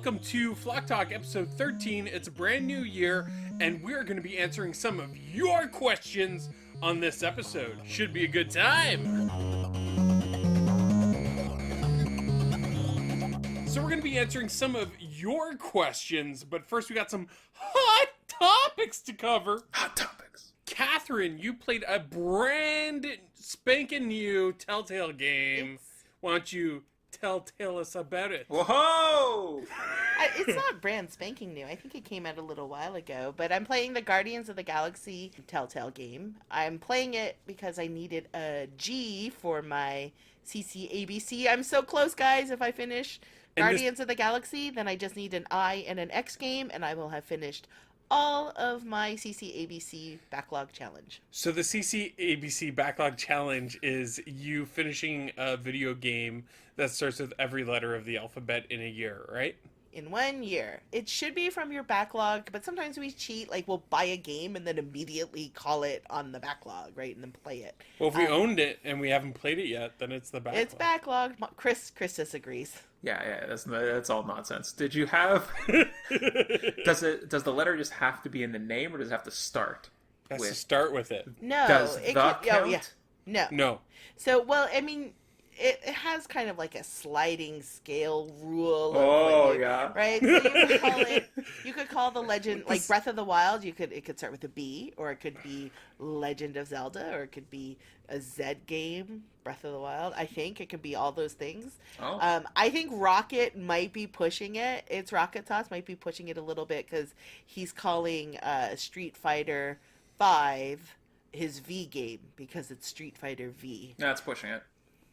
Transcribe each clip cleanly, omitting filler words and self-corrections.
welcome to Flock Talk episode 13. It's a brand new year, and we're going to be answering some of your questions on this episode. Should be a good time. So we're going to be answering some of your questions, but first we got some hot topics to cover. Hot topics. Kathryn, you played a brand spanking new Telltale game. Why don't you tell us about it? Whoa! It's not brand spanking new. I think it came out a little while ago, but I'm playing the Guardians of the Galaxy Telltale game. I'm playing it because I needed a G for my CCABC. I'm so close, guys. If I finish Guardians of the Galaxy, then I just need an I and an X game, and I will have finished all of my CCABC backlog challenge. So the CCABC backlog challenge is you finishing a video game that starts with every letter of the alphabet in a year, right? In 1 year. It should be from your backlog, but sometimes we cheat, like we'll buy a game and then immediately call it on the backlog, right? And then play it. Well, if we owned it and we haven't played it yet, then it's the backlog. It's backlog. Chris disagrees. Yeah, that's all nonsense. Did you have? Does the letter just have to be in the name, or does it have to start? It has to start with it. No. Does the count? Oh, yeah. No. No. So, well, I mean, it has kind of like a sliding scale rule. Oh, yeah. Right? So you could call the legend, like Breath of the Wild, it could start with a B, or it could be Legend of Zelda, or it could be a Z game, Breath of the Wild. I think it could be all those things. Oh. I think Rocket might be pushing it. It's Rocket Sauce might be pushing it a little bit because he's calling Street Fighter 5 his V game because it's Street Fighter V. That's pushing it.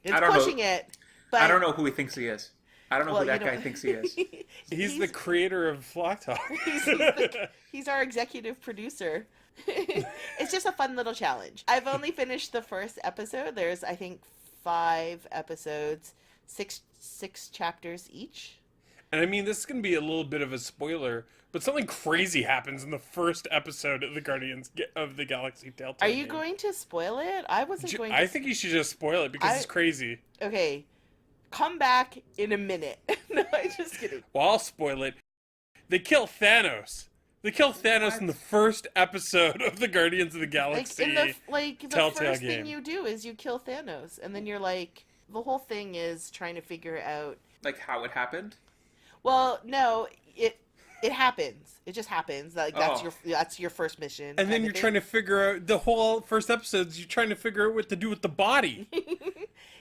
It's pushing it, but I don't know who he thinks he is. I don't know who that guy thinks he is. He's the creator of Flock Talk. He's our executive producer. It's just a fun little challenge. I've only finished the first episode. There's, I think, 5 episodes, six chapters each. And I mean, this is going to be a little bit of a spoiler, but something crazy happens in the first episode of the Guardians of the Galaxy Telltale Are you going to spoil it? I wasn't going to. I think you should just spoil it because it's crazy. Okay. Come back in a minute. No, I'm just kidding. Well, I'll spoil it. They kill Thanos. They kill Thanos in the first episode of the Guardians of the Galaxy the Telltale first game. thing you do is you kill Thanos, and then you're like, the whole thing is trying to figure out, like, how it happened. Well, no, it happens. It just happens. Like that's your first mission. And then you're trying to figure out the whole first episodes. You're trying to figure out what to do with the body.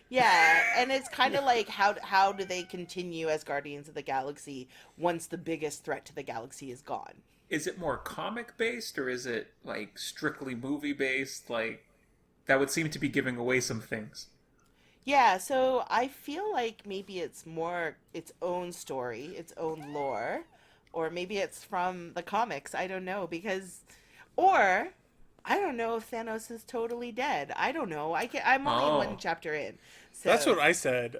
Yeah, and it's kind of like how do they continue as Guardians of the Galaxy once the biggest threat to the galaxy is gone? Is it more comic based, or is it like strictly movie based? Like, that would seem to be giving away some things. Yeah, so I feel like maybe it's more its own story, its own lore, or maybe it's from the comics. I don't know, or I don't know if Thanos is totally dead. I don't know. I'm only 1 chapter in. So. That's what I said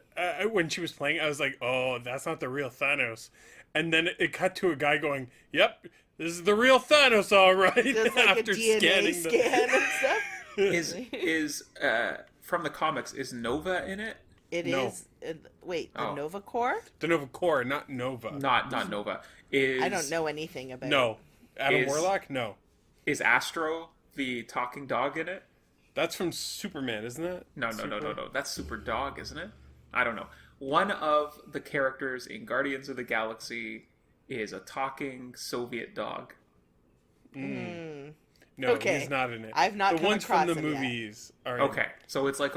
when she was playing. I was like, "Oh, that's not the real Thanos." And then it cut to a guy going, "Yep, this is the real Thanos, all right." Just like after a DNA scan and stuff. Is from the comics, is Nova in it? It No. is. Wait, the Nova Corps? The Nova Corps, not Nova. Not Nova. I don't know anything about it. Adam Warlock? No. Is Astro the talking dog in it? That's from Superman, isn't it? No. That's Super Dog, isn't it? I don't know. One of the characters in Guardians of the Galaxy is a talking Soviet dog. No, Okay. he's not in it. I've not the come ones across from the him yet. movies are Okay, so it's like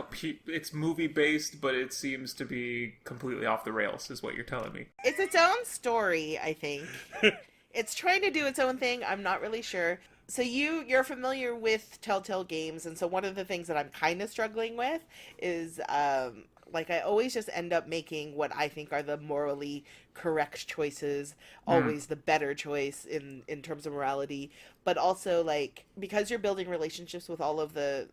it's movie based, but it seems to be completely off the rails, is what you're telling me. It's its own story, I think. It's trying to do its own thing. I'm not really sure. So you're familiar with Telltale games, and so one of the things that I'm kind of struggling with is like I always just end up making what I think are the morally correct choices, always the better choice in terms of morality, but also like because you're building relationships with all of the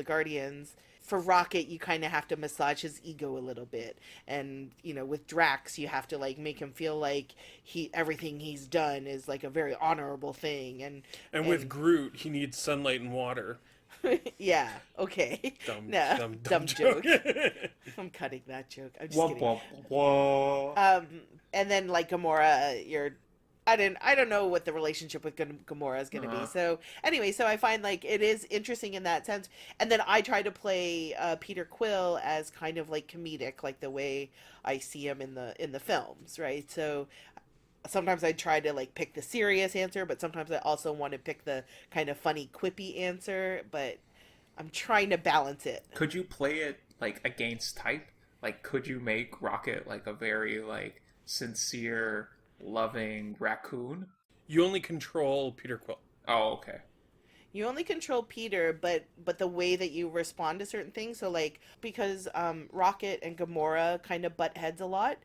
Guardians. For Rocket, you kind of have to massage his ego a little bit, and with Drax, you have to like make him feel like everything he's done is like a very honorable thing, and with Groot, he needs sunlight and water. Yeah, okay. Dumb joke. I'm cutting that joke. I'm just Womp kidding. womp womp. And then like Gamora, I don't know what the relationship with Gamora is going to be. So anyway, so I find like it is interesting in that sense. And then I try to play Peter Quill as kind of like comedic, like the way I see him in the films, right? So sometimes I try to like pick the serious answer, but sometimes I also want to pick the kind of funny, quippy answer. But I'm trying to balance it. Could you play it like against type? Like, could you make Rocket like a very like sincere, loving raccoon? You only control Peter Quill. Oh, okay. You only control Peter, but the way that you respond to certain things. So like because Rocket and Gamora kind of butt heads a lot,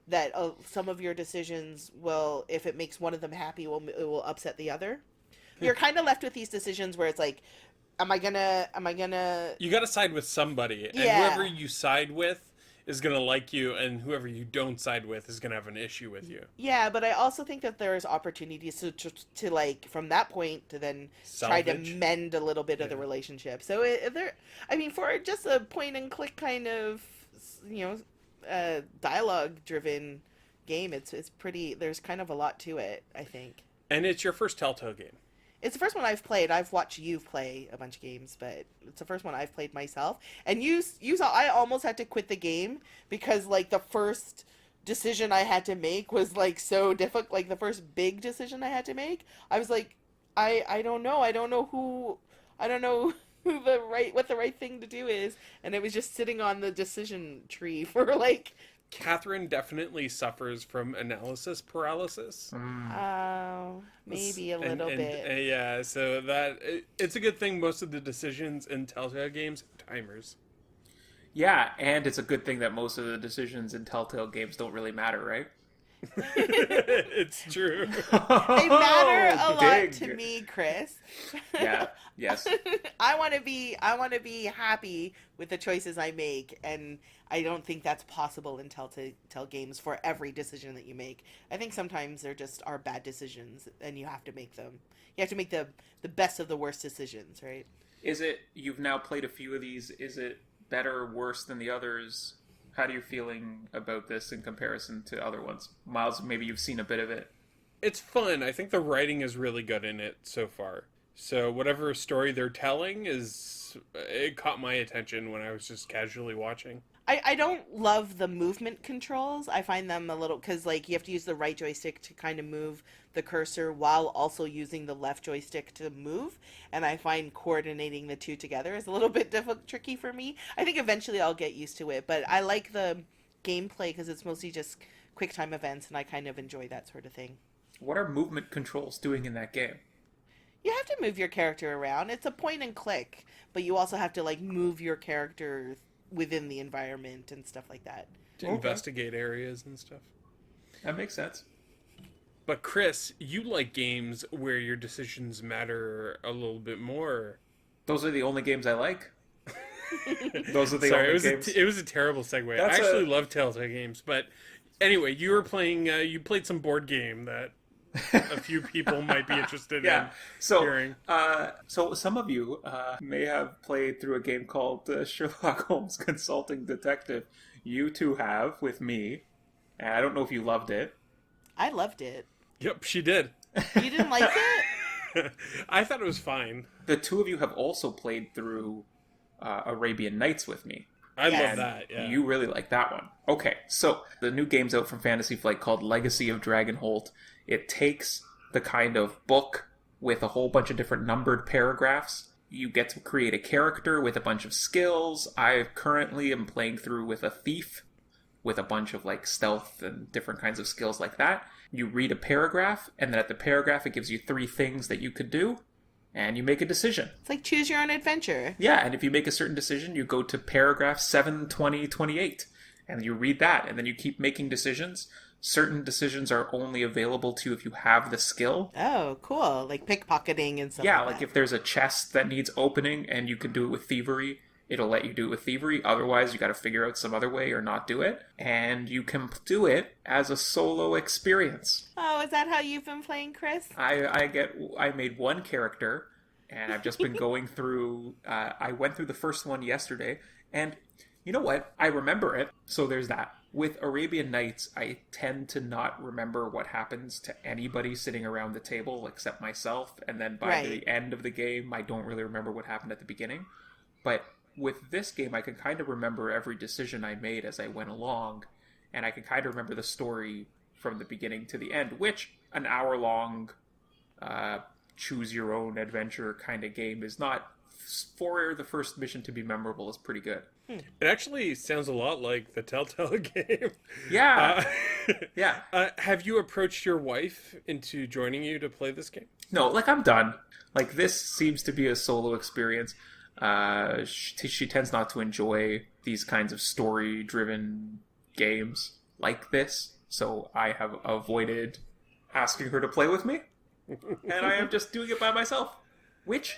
that some of your decisions will, if it makes one of them happy, it will upset the other. You're kind of left with these decisions where it's like, am I gonna? You got to side with somebody, and Yeah. whoever you side with is gonna like you, and whoever you don't side with is gonna have an issue with you. Yeah, but I also think that there's opportunities to like from that point to then try to Salvage. mend a little bit of the relationship. So I mean, for just a point and click kind of, dialogue driven game, it's pretty. There's kind of a lot to it, I think. And it's your first Telltale game. It's the first one I've played. I've watched you play a bunch of games, but it's the first one I've played myself. And you saw I almost had to quit the game because like the first decision I had to make was like so difficult. Like the first big decision I had to make, I was like, I don't know. I don't know who what the right thing to do is, and it was just sitting on the decision tree for like. Kathryn definitely suffers from analysis paralysis. Maybe a little bit. Yeah, so it's a good thing most of the decisions in Telltale games have timers. Yeah, and it's a good thing that most of the decisions in Telltale games don't really matter, right? It's true. They matter a lot Dig. to me, Chris. Yeah. Yes. I want to be happy with the choices I make, and I don't think that's possible in Telltale games for every decision that you make. I think sometimes there just are bad decisions, and you have to make them. You have to make the best of the worst decisions, right? You've now played a few of these, is it better, worse than the others? How are you feeling about this in comparison to other ones? Myles, maybe you've seen a bit of it. It's fun. I think the writing is really good in it so far. So whatever story they're telling it caught my attention when I was just casually watching. I don't love the movement controls. I find them a little, because like you have to use the right joystick to kind of move the cursor while also using the left joystick to move, and I find coordinating the two together is a little bit tricky for me. I think eventually I'll get used to it, but I like the gameplay because it's mostly just quick time events, and I kind of enjoy that sort of thing. What are movement controls doing in that game? You have to move your character around. It's a point and click, but you also have to like move your character within the environment and stuff like that. To investigate areas and stuff. That makes sense. But Chris, you like games where your decisions matter a little bit more. Those are the only games I like. Those are the Sorry, only games. it was a terrible segue. That's I actually love Telltale games, but anyway, you were playing. You played some board game that a few people might be interested in hearing. So some of you may have played through a game called Sherlock Holmes Consulting Detective. You two have with me, and I don't know if you loved it. I loved it. Yep, she did. You didn't like it? I thought it was fine. The two of you have also played through Arabian Nights with me. I Yes. love that. Yeah. You really like that one. Okay, so the new game's out from Fantasy Flight called Legacy of Dragonholt. It takes the kind of book with a whole bunch of different numbered paragraphs. You get to create a character with a bunch of skills. I currently am playing through with a thief with a bunch of like stealth and different kinds of skills like that. You read a paragraph, and then at the paragraph it gives you 3 things that you could do, and you make a decision. It's like choose your own adventure. Yeah, and if you make a certain decision, you go to paragraph 7, 20, 28, and you read that, and then you keep making decisions. Certain decisions are only available to you if you have the skill. Oh, cool. Like pickpocketing and stuff Yeah, like like that. if there's a chest that needs opening and you can do it with thievery, it'll let you do it with thievery. Otherwise, you got to figure out some other way or not do it. And you can do it as a solo experience. Oh, is that how you've been playing, Chris? I made one character, and I've just been going through. I went through the first one yesterday, and you know what? I remember it, so there's that. With Arabian Nights, I tend to not remember what happens to anybody sitting around the table except myself, and then by Right. the end of the game, I don't really remember what happened at the beginning. But with this game, I can kind of remember every decision I made as I went along, and I can kind of remember the story from the beginning to the end, which an hour-long choose-your-own adventure kind of game is not. For the first mission to be memorable is pretty good. It actually sounds a lot like the Telltale game. Yeah. Yeah. Have you approached your wife into joining you to play this game? No, like, I'm done. Like, this seems to be a solo experience. She tends not to enjoy these kinds of story-driven games like this, so I have avoided asking her to play with me, and I am just doing it by myself, which,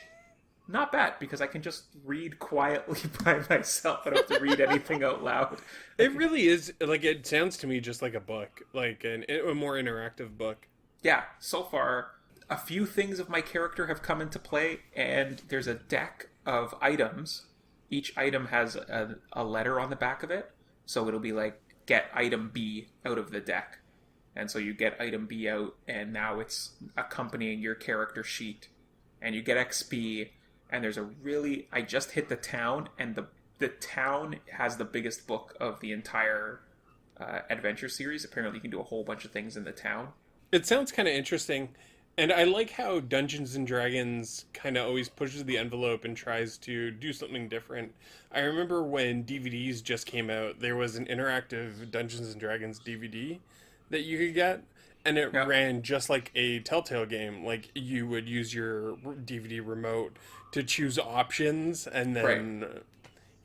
not bad, because I can just read quietly by myself. I don't have to read anything out loud. It really is, like, it sounds to me just like a book, like a more interactive book. Yeah, so far, a few things of my character have come into play, and there's a deck of items. Each item has a letter on the back of it, so it'll be like, get item B out of the deck. And so you get item B out, and now it's accompanying your character sheet. And you get XP, and there's I just hit the town, and the town has the biggest book of the entire adventure series. Apparently you can do a whole bunch of things in the town. It sounds kind of interesting, and I like how Dungeons and Dragons kind of always pushes the envelope and tries to do something different. I remember when DVDs just came out, there was an interactive Dungeons and Dragons DVD that you could get, and it ran just like a Telltale game. Like, you would use your DVD remote to choose options, and then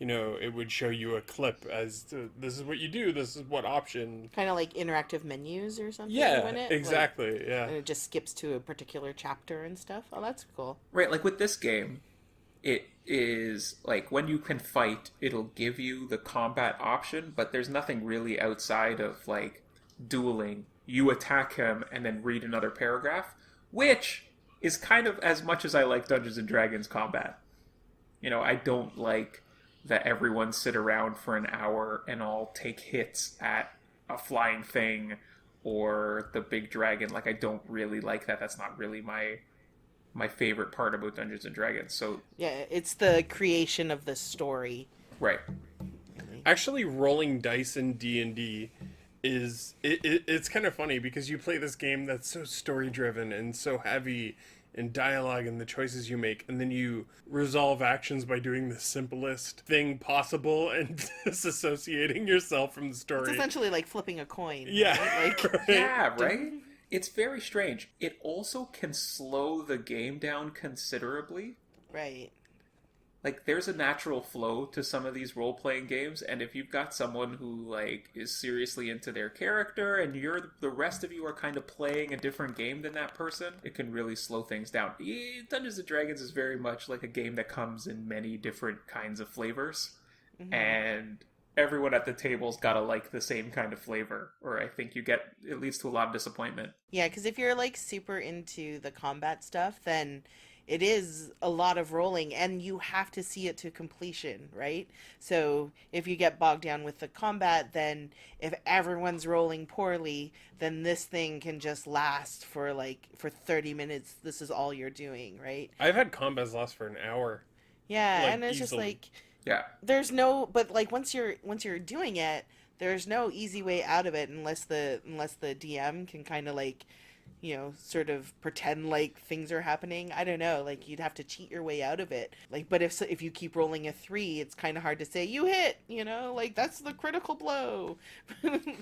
it would show you a clip as to, this is what you do, this is what option. Kind of like interactive menus or something. Yeah, in it? exactly. Like, yeah. And it just skips to a particular chapter and stuff. Oh, that's cool. Right, like with this game, it is like when you can fight, it'll give you the combat option, but there's nothing really outside of like dueling. You attack him and then read another paragraph, which is kind of as much as I like Dungeons and Dragons combat. I don't like that everyone sit around for an hour and all take hits at a flying thing or the big dragon. Like, I don't really like that. That's not really my favorite part about Dungeons and Dragons. So yeah, it's the creation of the story. Right. Actually, rolling dice in D&D it's kind of funny because you play this game that's so story driven and so heavy in dialogue and the choices you make, and then you resolve actions by doing the simplest thing possible and disassociating yourself from the story. It's essentially like flipping a coin. Yeah. Right? Like, right? Yeah, right? It's very strange. It also can slow the game down considerably. right. Like, there's a natural flow to some of these role-playing games, and if you've got someone who, like, is seriously into their character, and the rest of you are kind of playing a different game than that person, it can really slow things down. Dungeons & Dragons is very much like a game that comes in many different kinds of flavors, and everyone at the table's gotta like the same kind of flavor, or I think you get, it leads to a lot of disappointment. Yeah, because if you're like super into the combat stuff, then it is a lot of rolling and you have to see it to completion, right? So if you get bogged down with the combat, then if everyone's rolling poorly, then this thing can just last for 30 minutes. This is all you're doing, right? I've had combats last for an hour. Yeah, Like, and it's just easily. like Yeah. there's no, but like once you're doing it, there's no easy way out of it unless the DM can kind of like, sort of pretend like things are happening. I don't know, like you'd have to cheat your way out of it. Like, but if you keep rolling a 3, it's kind of hard to say you hit. Like that's the critical blow.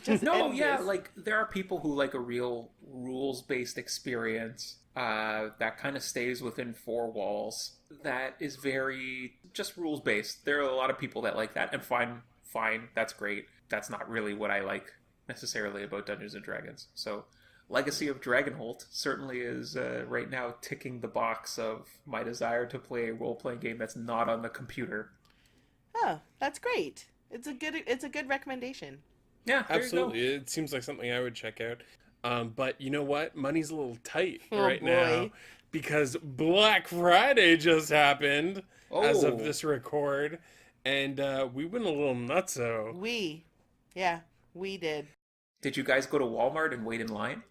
Just No, end yeah, this. like there are people who like a real rules-based experience that kind of stays within 4 walls. That is very just rules-based. There are a lot of people that like that, and fine, that's great. That's not really what I like necessarily about Dungeons and Dragons. So, Legacy of Dragonholt certainly is right now ticking the box of my desire to play a role-playing game that's not on the computer. Oh, that's great. It's a good recommendation. Yeah, there Absolutely. you It seems like something I would check out. But you know what? Money's a little tight Oh, right boy. now because Black Friday just happened as of Oh. this record, and we went a little nutso. Yeah. We did. Did you guys go to Walmart and wait in line?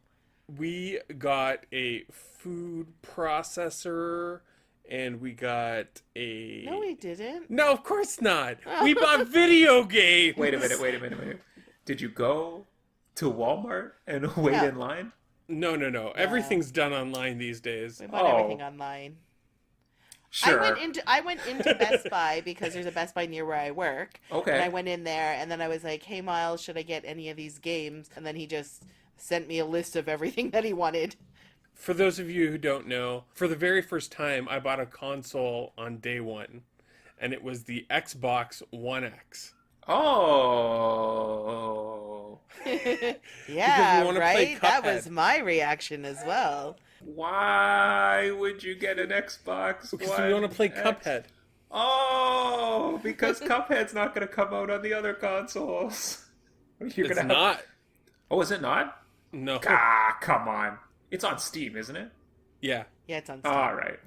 We got a food processor and we got a. No, we didn't. No, of course not. We bought video games. Wait a minute. Did you go to Walmart and wait No. in line? No. Everything's done online these days. We bought everything online. Sure. I went into Best Buy because there's a Best Buy near where I work. Okay. And I went in there and then I was like, "Hey Myles, should I get any of these games?" And then he just sent me a list of everything that he wanted. For those of you who don't know, for the very first time, I bought a console on day one, and it was the Xbox One X. Oh. Yeah, wanna play right? That Cuphead. was my reaction as well. Why would you get an Xbox Because One we want to play X? Cuphead. Oh, because Cuphead's not going to come out on the other consoles. It's not. Oh, is it not? No. Ah, come on. It's on Steam, isn't it? Yeah. Yeah, it's on Steam. All right.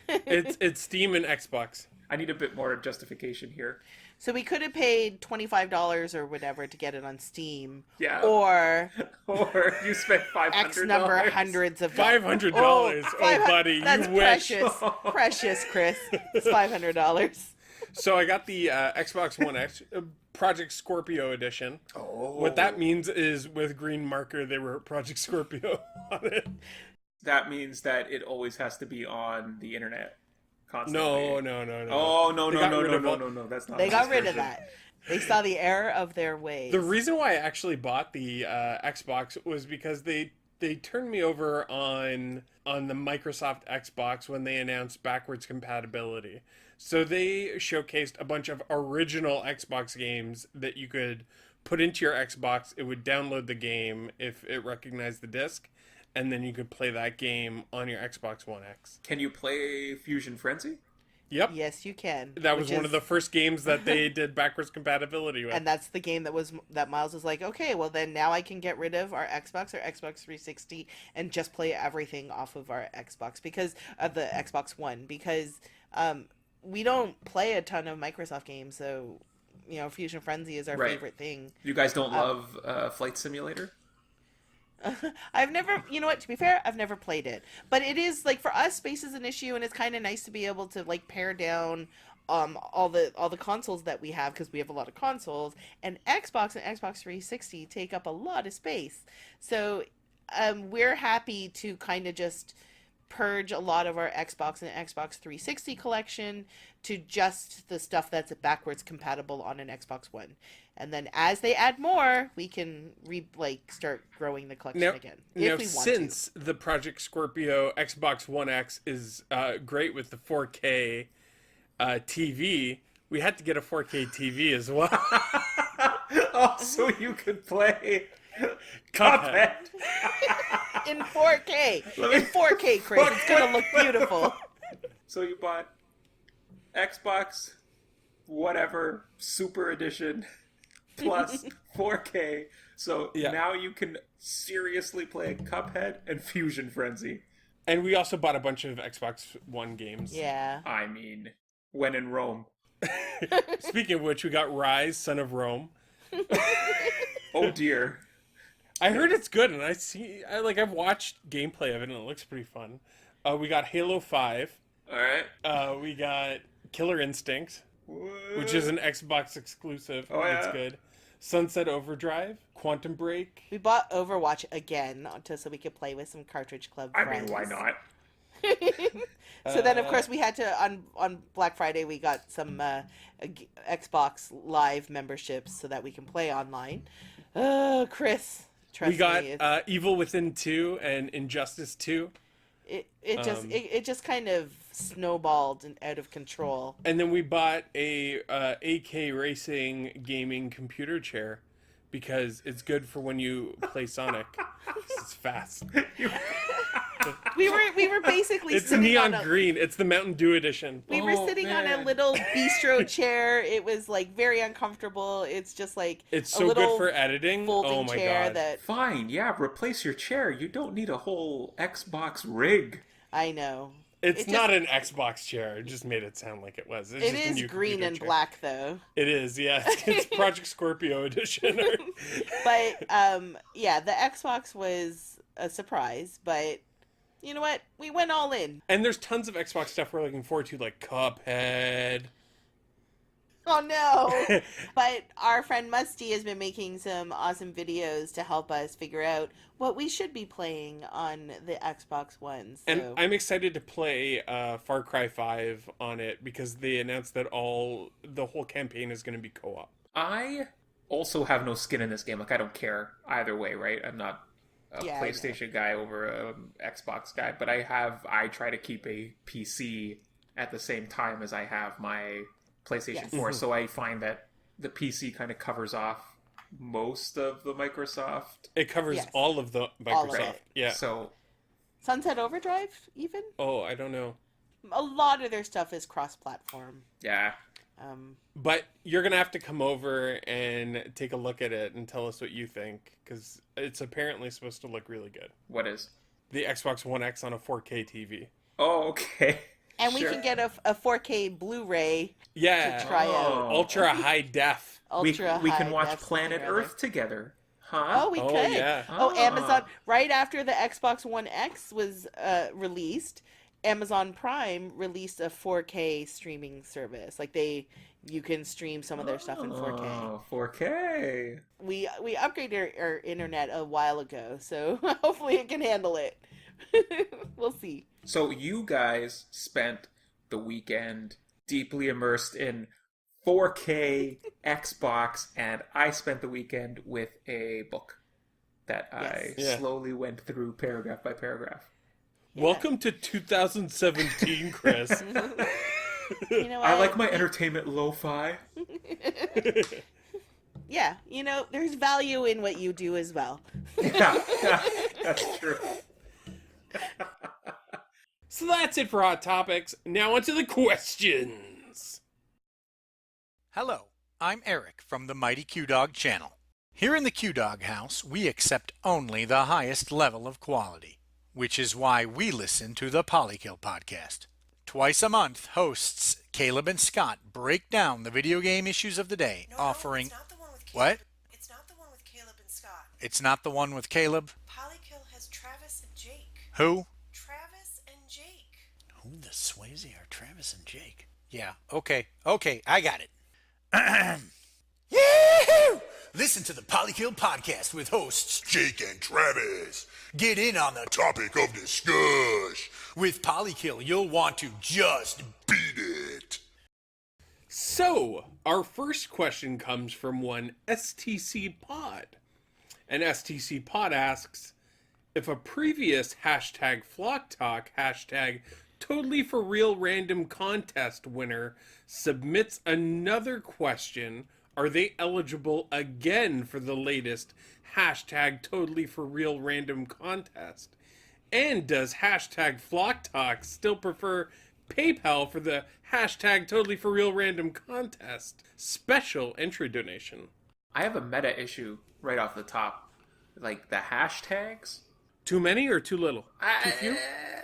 It's Steam and Xbox. I need a bit more justification here. So we could have paid $25 or whatever to get it on Steam. Yeah. Or Or you spent $500. X number hundreds of $500. Oh, buddy, that's you wish. precious, Chris. It's $500. So I got the Xbox One X Project Scorpio edition. Oh. What that means is with green marker, they wrote Project Scorpio on it. That means that it always has to be on the internet constantly. No. Oh, no. They got rid of all- No. That's not They got this rid of version. that. They saw the error of their ways. The reason why I actually bought the Xbox was because they turned me over on the Microsoft Xbox when they announced backwards compatibility. So they showcased a bunch of original Xbox games that you could put into your Xbox. It would download the game if it recognized the disc, and then you could play that game on your Xbox One X. Can you play Fusion Frenzy? Yep. Yes, you can. That was which one is- of the first games that they did backwards compatibility with. And that's the game that Miles was like, okay, well then now I can get rid of our Xbox or Xbox 360 and just play everything off of our Xbox because of the Xbox One because we don't play a ton of Microsoft games, so Fusion Frenzy is our Right. favorite thing. You guys don't love Flight Simulator? I've never, to be fair, I've never played it. But it is, like, for us, space is an issue, and it's kind of nice to be able to, like, pare down all the consoles that we have, because we have a lot of consoles, and Xbox 360 take up a lot of space. So we're happy to kind of just purge a lot of our Xbox and Xbox 360 collection to just the stuff that's backwards compatible on an Xbox One. And then as they add more, we can start growing the collection again. If we want since the Project Scorpio Xbox One X is great with the 4K TV, we had to get a 4K TV as well. Oh, so you could play Cuphead. to. In 4K. Let me- In 4K, Chris. It's going to look beautiful. So you bought Xbox, whatever, Super Edition, plus 4K. So Yeah. now you can seriously play Cuphead and Fusion Frenzy. And we also bought a bunch of Xbox One games. Yeah. I mean, when in Rome. Speaking of which, we got Rise, Son of Rome. Oh dear. I heard it's good, and I've watched gameplay of it, and it looks pretty fun. We got Halo 5. Alright. We got Killer Instinct, which is an Xbox exclusive. Oh, That's yeah. good. Sunset Overdrive, Quantum Break. We bought Overwatch again so we could play with some Cartridge Club I friends. mean, why not? So then, of course, we had to on Black Friday. We got some Xbox Live memberships so that we can play online. Oh, Chris, trust We got me, it's- Evil Within 2 and Injustice 2. it just kind of snowballed and out of control. And then we bought a AK Racing gaming computer chair because it's good for when you play Sonic. It's fast. We were basically It's sitting neon on a, green. It's the Mountain Dew edition. we were Oh, sitting on a man. little bistro chair. It was like very uncomfortable. It's just like It's a so little good for editing. folding Oh my chair god. that Fine, yeah, replace your chair. You don't need a whole Xbox rig. I know. It's It not just- an Xbox chair. It just made it sound like it was. It's It just a is new green computer and chair. black though. It is, yeah. It's Project Scorpio edition. But yeah, the Xbox was a surprise, but you know what? We went all in. And there's tons of Xbox stuff we're looking forward to, like Cuphead. Oh no! But our friend Musty has been making some awesome videos to help us figure out what we should be playing on the Xbox One. So. And I'm excited to play Far Cry 5 on it because they announced that the whole campaign is going to be co-op. I also have no skin in this game. Like, I don't care either way, right? I'm not a Yeah, I know. PlayStation guy over a Xbox guy, but I try to keep a PC at the same time as I have my PlayStation Yes. 4, so I find that the PC kind of covers off most of the Microsoft. It covers Yes. all of the All of Microsoft. it. Yeah. So, Sunset Overdrive, even Oh, I don't know. a lot of their stuff is cross-platform. yeah. But you're going to have to come over and take a look at it and tell us what you think because it's apparently supposed to look really good. What is? The Xbox One X on a 4K TV. Oh, okay. And Sure. we can get a 4K Blu-ray Yeah. to try out. Ultra high def. Ultra we can high watch def Planet something or other. Earth together. Huh? Oh, we Oh, could. yeah. Oh, Ah. Amazon. Right after the Xbox One X was released, Amazon Prime released a 4K streaming service. Like you can stream some of their stuff in 4K. Oh, 4K. We upgraded our internet a while ago, so hopefully it can handle it. We'll see. So you guys spent the weekend deeply immersed in 4K Xbox, and I spent the weekend with a book that I Yes. Yeah. slowly went through paragraph by paragraph. Yeah. Welcome to 2017, Chris. You know what? I like my entertainment lo-fi. Yeah, there's value in what you do as well. Yeah, that's true. So that's it for Hot Topics. Now on to the questions. Hello, I'm Eric from the Mighty Q Dog channel. Here in the Q Dog house, we accept only the highest level of quality, which is why we listen to the Polykill podcast. Twice a month, hosts Caleb and Scott break down the video game issues of the day, offering... it's not the one with Caleb. What? It's not the one with Caleb and Scott. It's not the one with Caleb? Polykill has Travis and Jake. Who? Travis and Jake. Who the Swayze are Travis and Jake? Yeah, okay, I got it. Yahoo! Listen to the Polykill podcast with hosts Jake and Travis. Get in on the Topic of discussion. With Polykill, you'll want to just Beat it. So, our first question comes from one STC Pod. And STC Pod asks, if a previous hashtag Flock Talk hashtag Totally For Real Random Contest winner submits another question, are they eligible again for the latest hashtag Totally For Real Random Contest? And does hashtag Flock Talk still prefer PayPal for the hashtag Totally For Real Random Contest special entry donation? I have a meta issue right off the top. Like the hashtags. Too many or too little? Too few?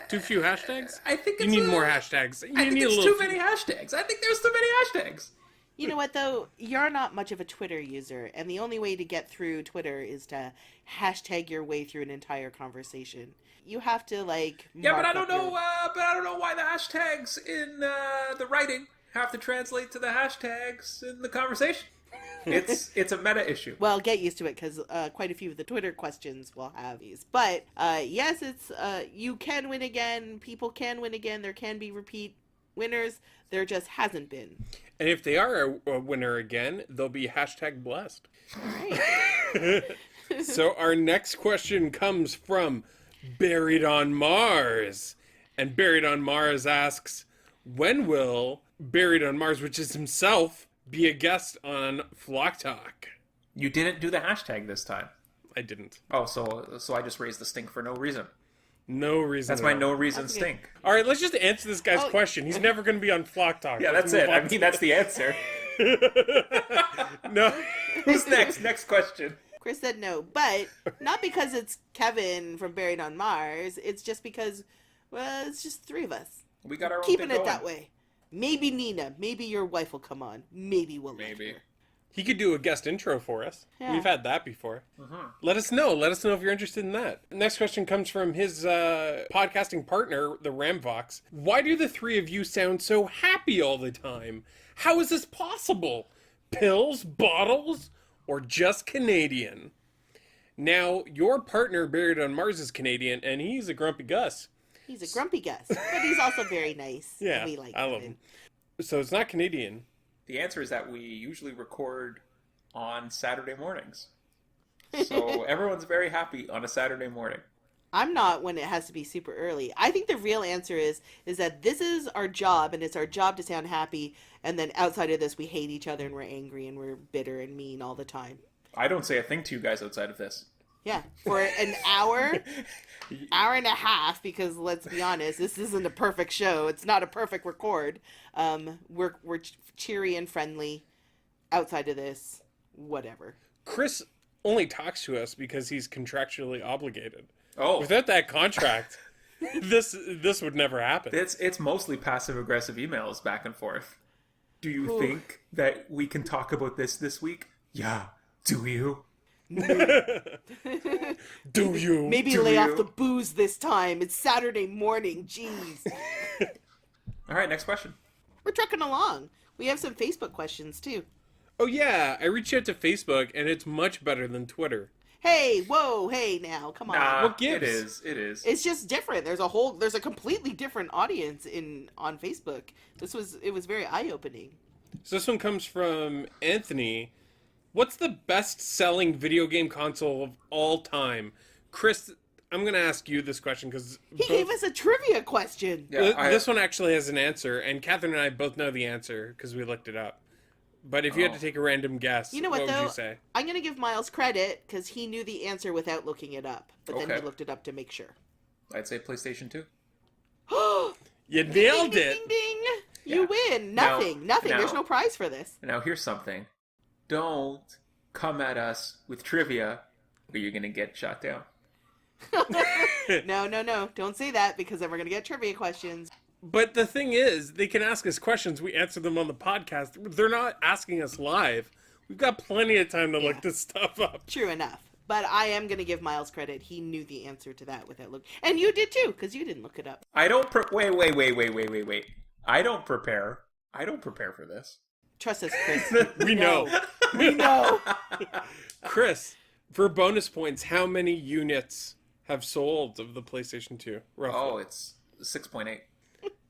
Too few hashtags? I think You it's need more hashtags. You I think need it's a little too many hashtags. I think there's too many hashtags. You know what, though? You're not much of a Twitter user, and the only way to get through Twitter is to hashtag your way through an entire conversation. You have to, Yeah, but mark I don't up know. your- But I don't know why the hashtags in the writing have to translate to the hashtags in the conversation. It's a meta issue. Well, get used to it, because quite a few of the Twitter questions will have these. But, yes, it's you can win again. People can win again. There can be repeat winners. There just hasn't been. And if they are a winner again, they'll be hashtag blessed. So our next question comes from Buried on Mars. And Buried on Mars asks, when will Buried on Mars, which is himself, be a guest on Flock Talk? You didn't do the hashtag this time. I didn't. Oh, so I just raised the stink for no reason. No reason. That's at my all. no reason That's okay. stink. All right, let's just answer this guy's Oh. question. He's never going to be on Flock Talk. Yeah, Let's that's move it. I on mean, that's the answer. to- No. Who's next? Next question. Chris said no, but not because it's Kevin from Buried on Mars. It's just because, well, it's just three of us. We got our own Keeping thing it going. that way. Maybe Nina. Maybe your wife will come on. Maybe we'll let Maybe. her. He could do a guest intro for us. Yeah. We've had that before. Mm-hmm. Let us know. Let us know if you're interested in that. Next question comes from his podcasting partner, the Ramvox. Why do the three of you sound so happy all the time? How is this possible? Pills, bottles, or just Canadian? Now, your partner buried on Mars is Canadian, and he's a grumpy Gus. He's a grumpy Gus, but he's also very nice. Yeah, We like I love him. So it's not Canadian. The answer is that we usually record on Saturday mornings. So everyone's very happy on a Saturday morning. I'm not when it has to be super early. I think the real answer is that this is our job, and it's our job to sound happy, and then outside of this, we hate each other, and we're angry, and we're bitter and mean all the time. I don't say a thing to you guys outside of this. Yeah, for an hour, hour and a half, because let's be honest, this isn't a perfect show. It's not a perfect record. We're cheery and friendly. Outside of this, whatever. Chris only talks to us because he's contractually obligated. Oh, Without that contract, this would never happen. it's mostly passive aggressive emails back and forth. Do you Ooh. think that we can talk about this week? Yeah. Do you? Do you? Maybe Do lay you? off the booze this time. It's Saturday morning. Jeez. All right, next question. We're trucking along. We have some Facebook questions, too. Oh yeah, I reached out to Facebook, and it's much better than Twitter. Hey, whoa, hey now, come on. Nah, What gives? It is. It's just different. There's a completely different audience on Facebook. It was very eye-opening. So this one comes from Anthony. What's the best-selling video game console of all time? Chris, I'm going to ask you this question because He gave us a trivia question. Yeah, this one actually has an answer, and Kathryn and I both know the answer because we looked it up. But if you had to take a random guess, You know what, would though? you say? I'm going to give Myles credit because he knew the answer without looking it up. But then he Okay. looked it up to make sure. I'd say PlayStation 2. You nailed ding, it! ding, ding, ding. You Yeah. win. Nothing. Nothing. now- There's no prize for this. Now here's something. Don't come at us with trivia, or you're gonna get shot down. No. Don't say that because then we're going to get trivia questions. But the thing is, they can ask us questions. We answer them on the podcast. They're not asking us live. We've got plenty of time to look this stuff up. True enough. But I am going to give Myles credit. He knew the answer to that without look. And you did too, because you didn't look it up. I don't. Wait. I don't prepare. I don't prepare for this. Trust us, Chris. We know. We know. Chris, for bonus points, how many units have sold of the PlayStation 2? Roughly. Oh, it's 6.8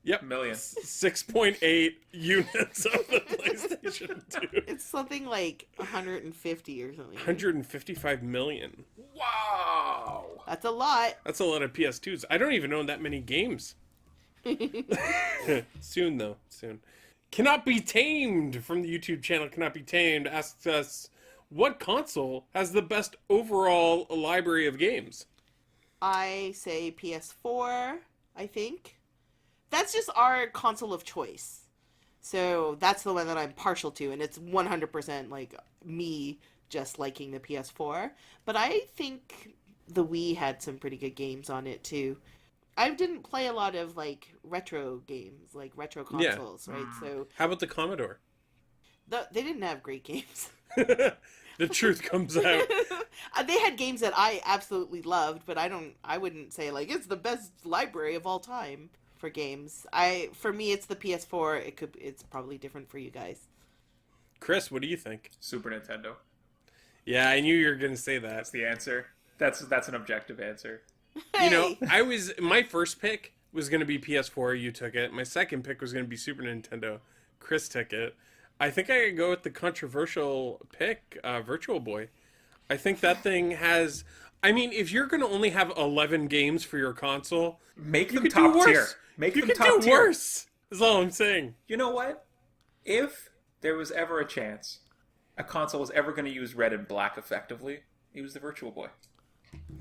Yep. million. 6.8 units of the PlayStation 2. It's something like 150 or something. 155 million. Wow. That's a lot. That's a lot of PS2s. I don't even own that many games. Soon, though. Soon. Cannot Be Tamed from the YouTube channel Cannot Be Tamed asks us, what console has the best overall library of games? I say PS4, I think. That's just our console of choice. So that's the one that I'm partial to, and it's 100% like me just liking the PS4. But I think the Wii had some pretty good games on it too. I didn't play a lot of like retro games, like retro consoles, right? So How about the Commodore? they didn't have great games. The truth comes out. They had games that I absolutely loved, but I wouldn't say like it's the best library of all time for games. For me it's the PS4. It's probably different for you guys. Chris, what do you think? Super Nintendo. Yeah, I knew you were going to say that. That's the answer. That's an objective answer. You know, Hey! my first pick was going to be PS4, you took it. My second pick was going to be Super Nintendo. Chris took it. I think I could go with the controversial pick, Virtual Boy. I think that thing has... I mean, if you're going to only have 11 games for your console, Make you them could top do worse. tier. Make you them could top do tier. worse, is all I'm saying. You know what? If there was ever a chance a console was ever going to use red and black effectively, it was the Virtual Boy.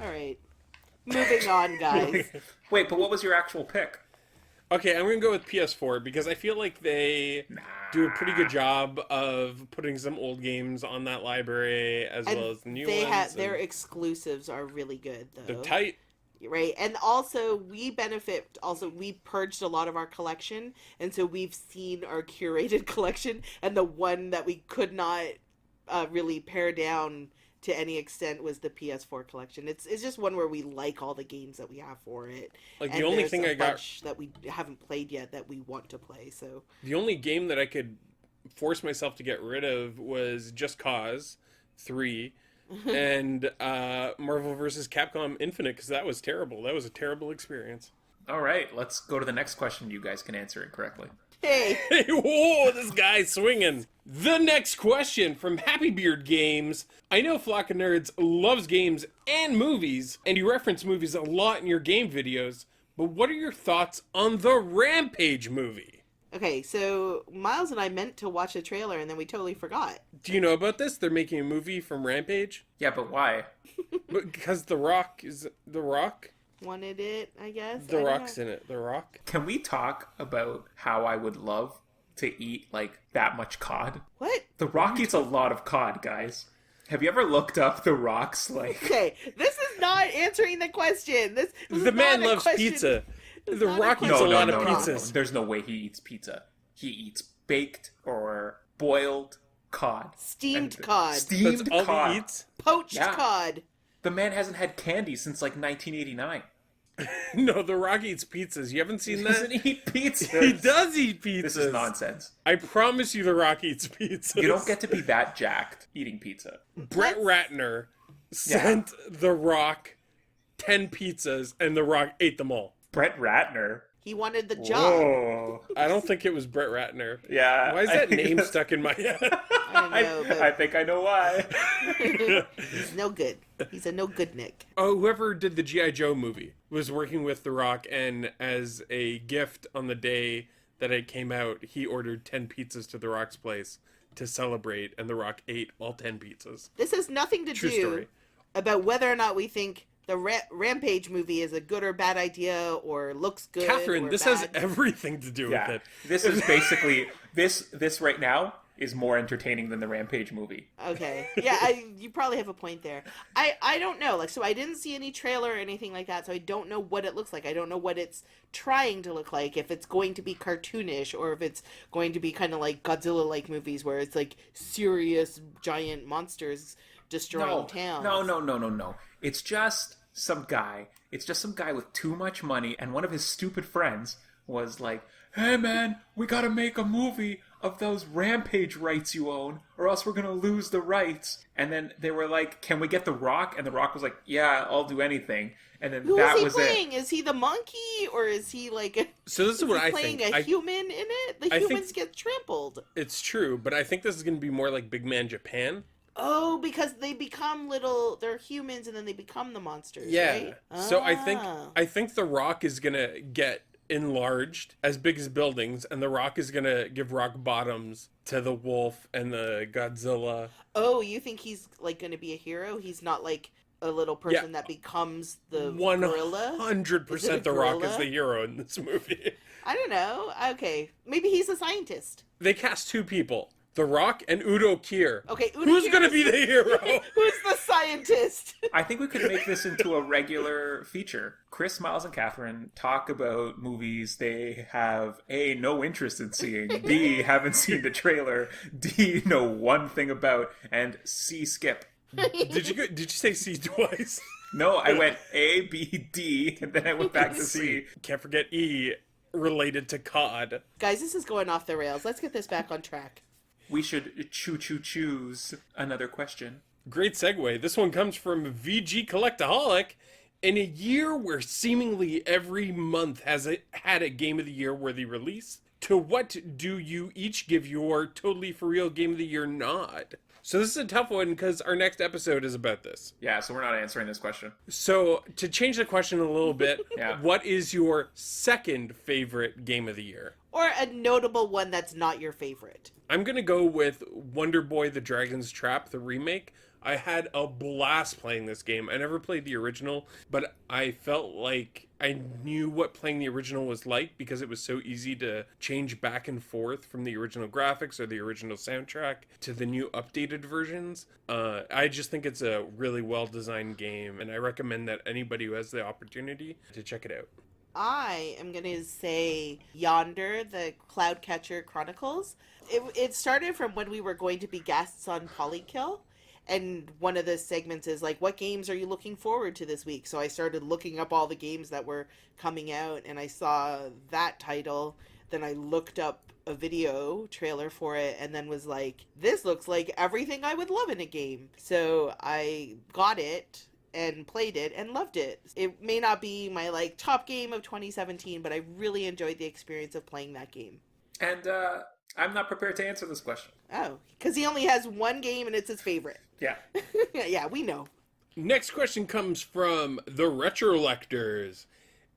All right. Moving on, guys. Wait, but what was your actual pick? Okay, I'm going to go with PS4 because I feel like they do a pretty good job of putting some old games on that library as well as the new ones. Their and exclusives are really good though. they're tight. Right. And also we benefit, also we purged a lot of our collection, and so we've seen our curated collection, and the one that we could not really pare down to any extent was the PS4 collection. It's just one where we like all the games that we have for it. Like, and the only there's thing a I got, bunch that we haven't played yet that we want to play. So the only game that I could force myself to get rid of was Just Cause 3 and Marvel vs. Capcom Infinite, because that was terrible. That was a terrible experience. All right, let's go to the next question. You guys can answer it correctly. hey, Hey, whoa, this guy's swinging. The next question from Happy Beard Games. I know Flock of Nerds loves games and movies, and you reference movies a lot in your game videos, but what are your thoughts on the Rampage movie? okay, so Miles and I meant to watch a trailer and then we totally forgot. Do you know about this? They're making a movie from Rampage? Yeah, but why? Because The Rock is... The Rock? Wanted it, I guess. The Rock's in it. The Rock? Can we talk about how I would love to eat, like, that much cod? What? The Rock eats a lot of cod, guys. Have you ever looked up The Rock's, like... Okay, this is not answering the question. This is The man not a loves question. pizza. It's The not a Rock eats question. a lot of no. pizzas. There's no way he eats pizza. He eats baked or boiled cod. Steamed And- cod. Steamed That's all cod. he eats? Poached Yeah. cod. The man hasn't had candy since, like, 1989. No, The Rock eats pizzas. You haven't seen He that? doesn't eat pizza. He does eat pizzas. This is nonsense. I promise you The Rock eats pizzas. You don't get to be that jacked eating pizza. Brett Ratner sent The Rock 10 pizzas, and The Rock ate them all. Brett Ratner. He wanted the job. Whoa. I don't think it was Brett Ratner. Yeah. Why is I that think name that's- stuck in my head? I don't know, but I think I know why. he's no good. He's a no good Nick. Oh, whoever did the G.I. Joe movie was working with The Rock, and as a gift on the day that it came out, he ordered 10 pizzas to The Rock's place to celebrate, and The Rock ate all 10 pizzas. This has nothing to True do story. about whether or not we think the Rampage movie is a good or bad idea or looks good. Kathryn, or this bad. has everything to do with Yeah. it. This is basically this right now is more entertaining than the Rampage movie. Okay. Yeah, you probably have a point there. I don't know. Like, so I didn't see any trailer or anything like that, so I don't know what it looks like. I don't know what it's trying to look like, if it's going to be cartoonish or if it's going to be kind of like Godzilla-like movies where it's like serious giant monsters destroying towns. No. It's just some guy. It's just some guy with too much money, and one of his stupid friends was like, "Hey man, we gotta make a movie of those Rampage rights you own, or else we're gonna lose the rights." And then they were like, "Can we get The Rock?" And The Rock was like, "Yeah, I'll do anything." And then Who that is he was playing? it. Is he the monkey or is he like So this is what he I playing think. a human in it? The I think- humans get trampled. It's true, but I think this is going to be more like Big Man Japan. Oh, because they become they're humans and then they become the monsters, Yeah. right? So I Ah. think The Rock is gonna get enlarged as big as buildings, and The Rock is gonna give rock bottoms to the wolf and the Godzilla. Oh, you think he's like going to be a hero? He's not like a little person that becomes the gorilla? 100% The Rock is gorilla? the hero in this movie. I don't know. Okay, maybe he's a scientist. They cast two people, The Rock and Udo Kier. Okay, Udo Who's Kier gonna is- be the hero? Who's the scientist? I think we could make this into a regular feature. Chris, Miles, and Kathryn talk about movies they have A, no interest in seeing, B, haven't seen the trailer, D, know one thing about, and C, skip. Did you say C twice? No, I went A, B, D, and then I went back to C. Can't forget E, related to COD. Guys, this is going off the rails. Let's get this back on track. We should choose another question. Great segue. This one comes from VG Collectaholic. In a year where seemingly every month had a Game of the Year worthy release, to what do you each give your totally for real Game of the Year nod? So this is a tough one because our next episode is about this. Yeah, so we're not answering this question. So to change the question a little bit, Yeah. what is your second favorite Game of the Year? Or a notable one that's not your favorite. I'm going to go with Wonder Boy the Dragon's Trap, the remake. I had a blast playing this game. I never played the original, but I felt like I knew what playing the original was like because it was so easy to change back and forth from the original graphics or the original soundtrack to the new updated versions. I just think it's a really well designed game, and I recommend that anybody who has the opportunity to check it out. I am going to say Yonder, the Cloudcatcher Chronicles. It started from when we were going to be guests on Polykill. And one of the segments is like, what games are you looking forward to this week? So I started looking up all the games that were coming out, and I saw that title. Then I looked up a video trailer for it, and then was like, this looks like everything I would love in a game. So I got it and played it and loved it. It may not be my like top game of 2017, but I really enjoyed the experience of playing that game. And I'm not prepared to answer this question. Oh, because he only has one game and it's his favorite. Yeah. Yeah, we know. Next question comes from the Retrolectors.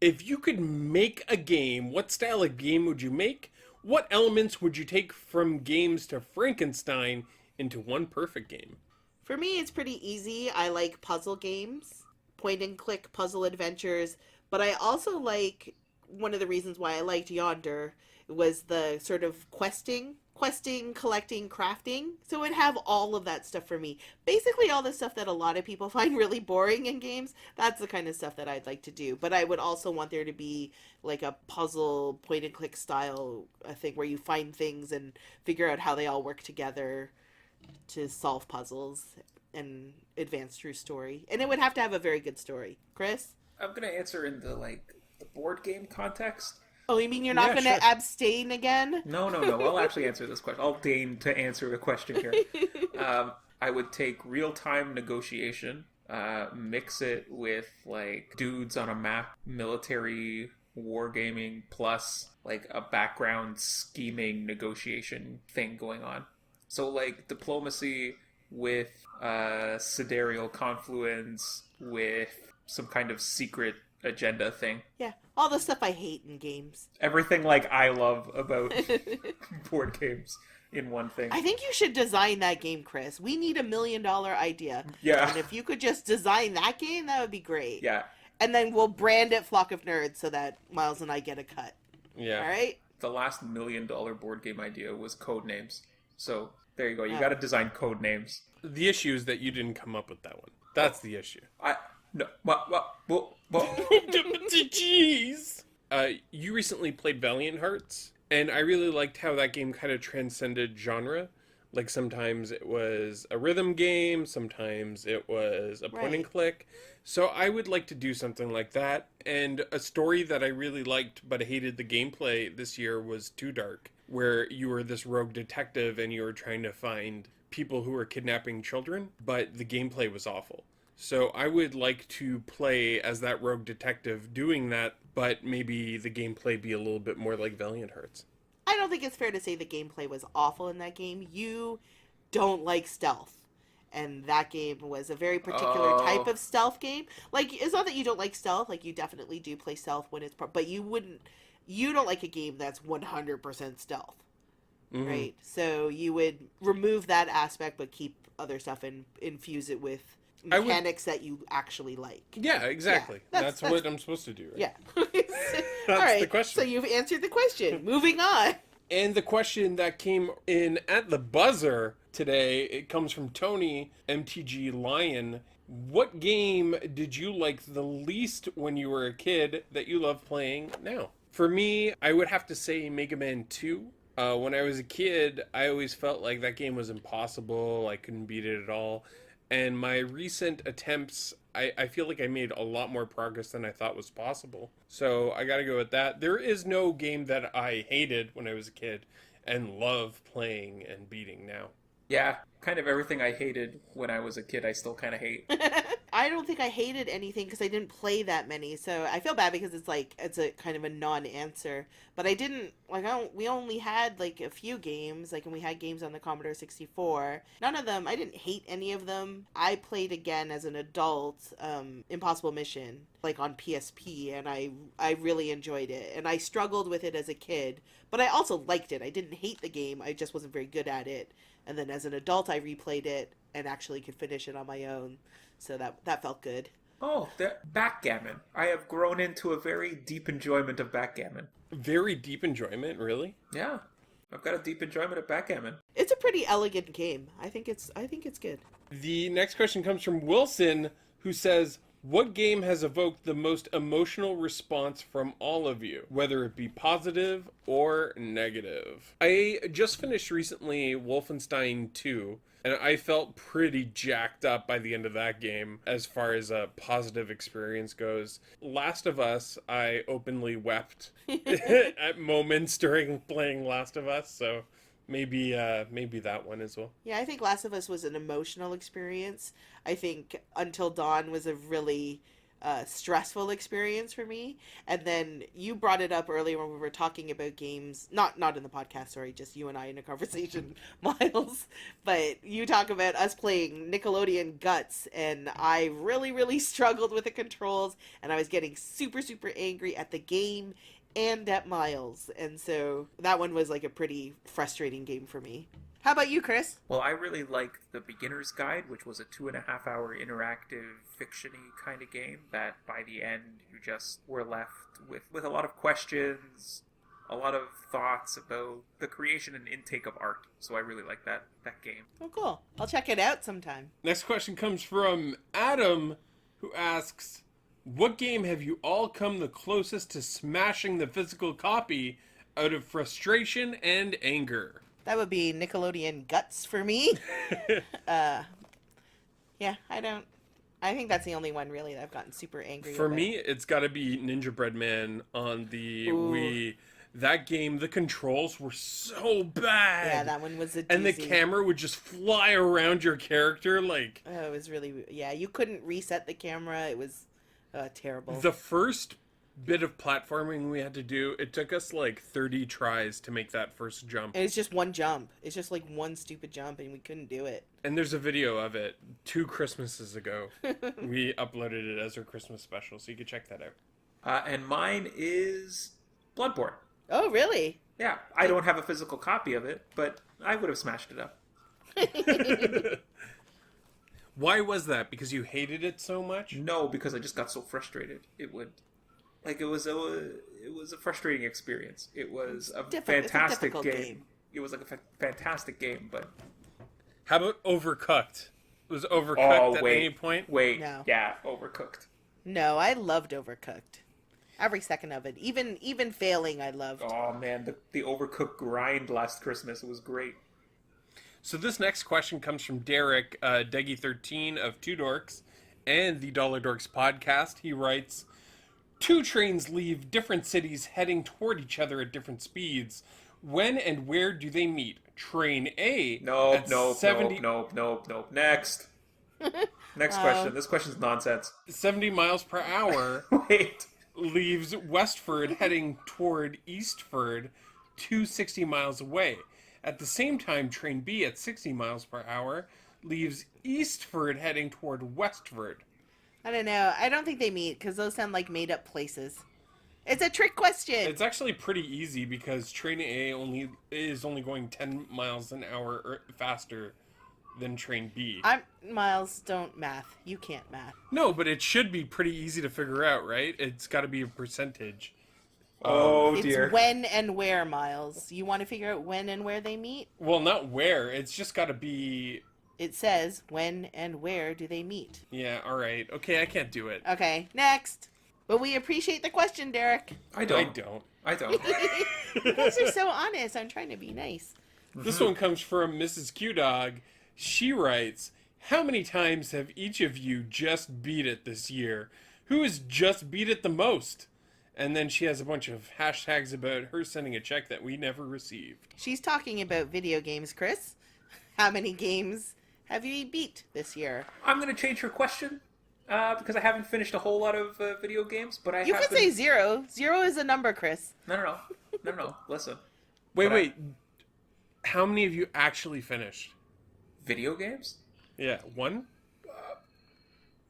If you could make a game, what style of game would you make? What elements would you take from games to Frankenstein into one perfect game? For me, it's pretty easy. I like puzzle games, point and click puzzle adventures, but I also like, one of the reasons why I liked Yonder was the sort of questing, collecting, crafting. So it'd have all of that stuff for me. Basically all the stuff that a lot of people find really boring in games, that's the kind of stuff that I'd like to do. But I would also want there to be like a puzzle point and click style thing where you find things and figure out how they all work together to solve puzzles and advance through story. And it would have to have a very good story. Chris? I'm going to answer in the board game context. Oh, you mean you're not going to abstain again? No. I'll actually answer this question. I'll deign to answer the question here. I would take real-time negotiation, mix it with dudes on a map, military wargaming, plus a background scheming negotiation thing going on. So diplomacy with sidereal confluence with some kind of secret agenda thing. Yeah, all the stuff I hate in games. Everything I love about board games in one thing. I think you should design that game, Chris. We need $1 million idea. Yeah. And if you could just design that game, that would be great. Yeah. And then we'll brand it Flock of Nerds so that Myles and I get a cut. Yeah. All right? The last $1 million board game idea was code names. So there you go. You got to design code names. The issue is that you didn't come up with that one. That's the issue. No. Jeez. You recently played Valiant Hearts, and I really liked how that game kind of transcended genre. Sometimes it was a rhythm game, sometimes it was a point and click. So I would like to do something like that. And a story that I really liked but hated the gameplay this year was Too Dark, where you were this rogue detective and you were trying to find people who were kidnapping children, but the gameplay was awful. So I would like to play as that rogue detective doing that, but maybe the gameplay be a little bit more like Valiant Hearts. I don't think it's fair to say the gameplay was awful in that game. You don't like stealth. And that game was a very particular type of stealth game. It's not that you don't like stealth. You definitely do play stealth when it's... but you don't like a game that's 100% stealth. Mm-hmm. Right? So you would remove that aspect, but keep other stuff and infuse it with mechanics that you actually like. Yeah, exactly. Yeah, that's what I'm supposed to do, right? Yeah. That's all right, the question. So you've answered the question. Moving on. And the question that came in at the buzzer today, it comes from Tony, MTG Lion. What game did you like the least when you were a kid that you love playing now? For me, I would have to say Mega Man 2. When I was a kid, I always felt like that game was impossible. I couldn't beat it at all. And my recent attempts, I feel like I made a lot more progress than I thought was possible. So I gotta go with that. There is no game that I hated when I was a kid and love playing and beating now. Yeah, kind of everything I hated when I was a kid, I still kind of hate. I don't think I hated anything because I didn't play that many, so I feel bad because it's a kind of a non-answer. But I didn't we only had a few games, and we had games on the Commodore 64. None of them, I didn't hate any of them. I played again as an adult, Impossible Mission, on PSP, and I really enjoyed it. And I struggled with it as a kid, but I also liked it. I didn't hate the game, I just wasn't very good at it. And then as an adult, I replayed it. and actually could finish it on my own. So that felt good. Oh, backgammon. I have grown into a very deep enjoyment of backgammon. Very deep enjoyment, really? Yeah, I've got a deep enjoyment of backgammon. It's a pretty elegant game. I think it's good. The next question comes from Wilson, who says, what game has evoked the most emotional response from all of you, whether it be positive or negative? I just finished recently Wolfenstein 2, and I felt pretty jacked up by the end of that game as far as a positive experience goes. Last of Us, I openly wept at moments during playing Last of Us, so maybe that one as well. Yeah, I think Last of Us was an emotional experience. I think Until Dawn was a really stressful experience for me. And then you brought it up earlier when we were talking about games, not in the podcast, sorry, just you and I in a conversation, Myles. But you talk about us playing Nickelodeon Guts, and I really, really struggled with the controls, and I was getting super, super angry at the game and at Myles. And so that one was like a pretty frustrating game for me. How about you, Chris? Well, I really like The Beginner's Guide, which was a 2.5-hour interactive, fiction-y kind of game that by the end you just were left with a lot of questions, a lot of thoughts about the creation and intake of art. So I really like that game. Oh, cool. I'll check it out sometime. Next question comes from Adam, who asks, what game have you all come the closest to smashing the physical copy out of frustration and anger? That would be Nickelodeon Guts for me. Yeah, I think that's the only one really that I've gotten super angry For about. me, it's got to be Ninja Bread Man on the Ooh. Wii. That game, the controls were so bad. Yeah, that one was a doozy. And the camera would just fly around your character like... Oh, it was really... Yeah, you couldn't reset the camera. It was terrible. The first bit of platforming we had to do, it took us like 30 tries to make that first jump. And it's just one jump. It's just like one stupid jump, and we couldn't do it. And there's a video of it 2 Christmases ago. We uploaded it as our Christmas special, so you can check that out. And mine is Bloodborne. Oh, really? Yeah, I don't have a physical copy of it, but I would have smashed it up. Why was that? Because you hated it so much? No, because I just got so frustrated. It was a frustrating experience. It was a fantastic game. It was like a fantastic game, but How about Overcooked? Was Overcooked at any point? Wait, No. yeah, Overcooked. No, I loved Overcooked. Every second of it. Even failing, I loved. Oh man, the Overcooked grind last Christmas, it was great. So this next question comes from Derek, Deggy13 of Two Dorks and the Dollar Dorks podcast. He writes, 2 trains leave different cities heading toward each other at different speeds. When and where do they meet? Train A Nope. Next. Next question. This question's nonsense. 70 miles per hour Wait. leaves Westford heading toward Eastford, 260 miles away. At the same time, train B at 60 miles per hour leaves Eastford heading toward Westford. I don't know. I don't think they meet because those sound like made up places. It's a trick question. It's actually pretty easy because train A is only going 10 miles an hour faster than train B. Myles, don't math. You can't math. No, but it should be pretty easy to figure out, right? It's got to be a percentage. Oh It's dear. when and where, Myles. You want to figure out when and where they meet? Well, not where. It's just got to be... It says when and where do they meet. Yeah, all right. Okay, I can't do it. Okay, next. But we appreciate the question, Derek. I I don't. don't. I don't. You guys are so honest. I'm trying to be nice. This one comes from Mrs. Q Dog. She writes, how many times have each of you just beat it this year? Who has just beat it the most? And then she has a bunch of hashtags about her sending a check that we never received. She's talking about video games, Chris. How many games have you beat this year? I'm going to change her question because I haven't finished a whole lot of video games, but I You have could say 0. 0 is a number, Chris. No. Listen. Wait, But wait. How many of you actually finished? Video games? Yeah, 1?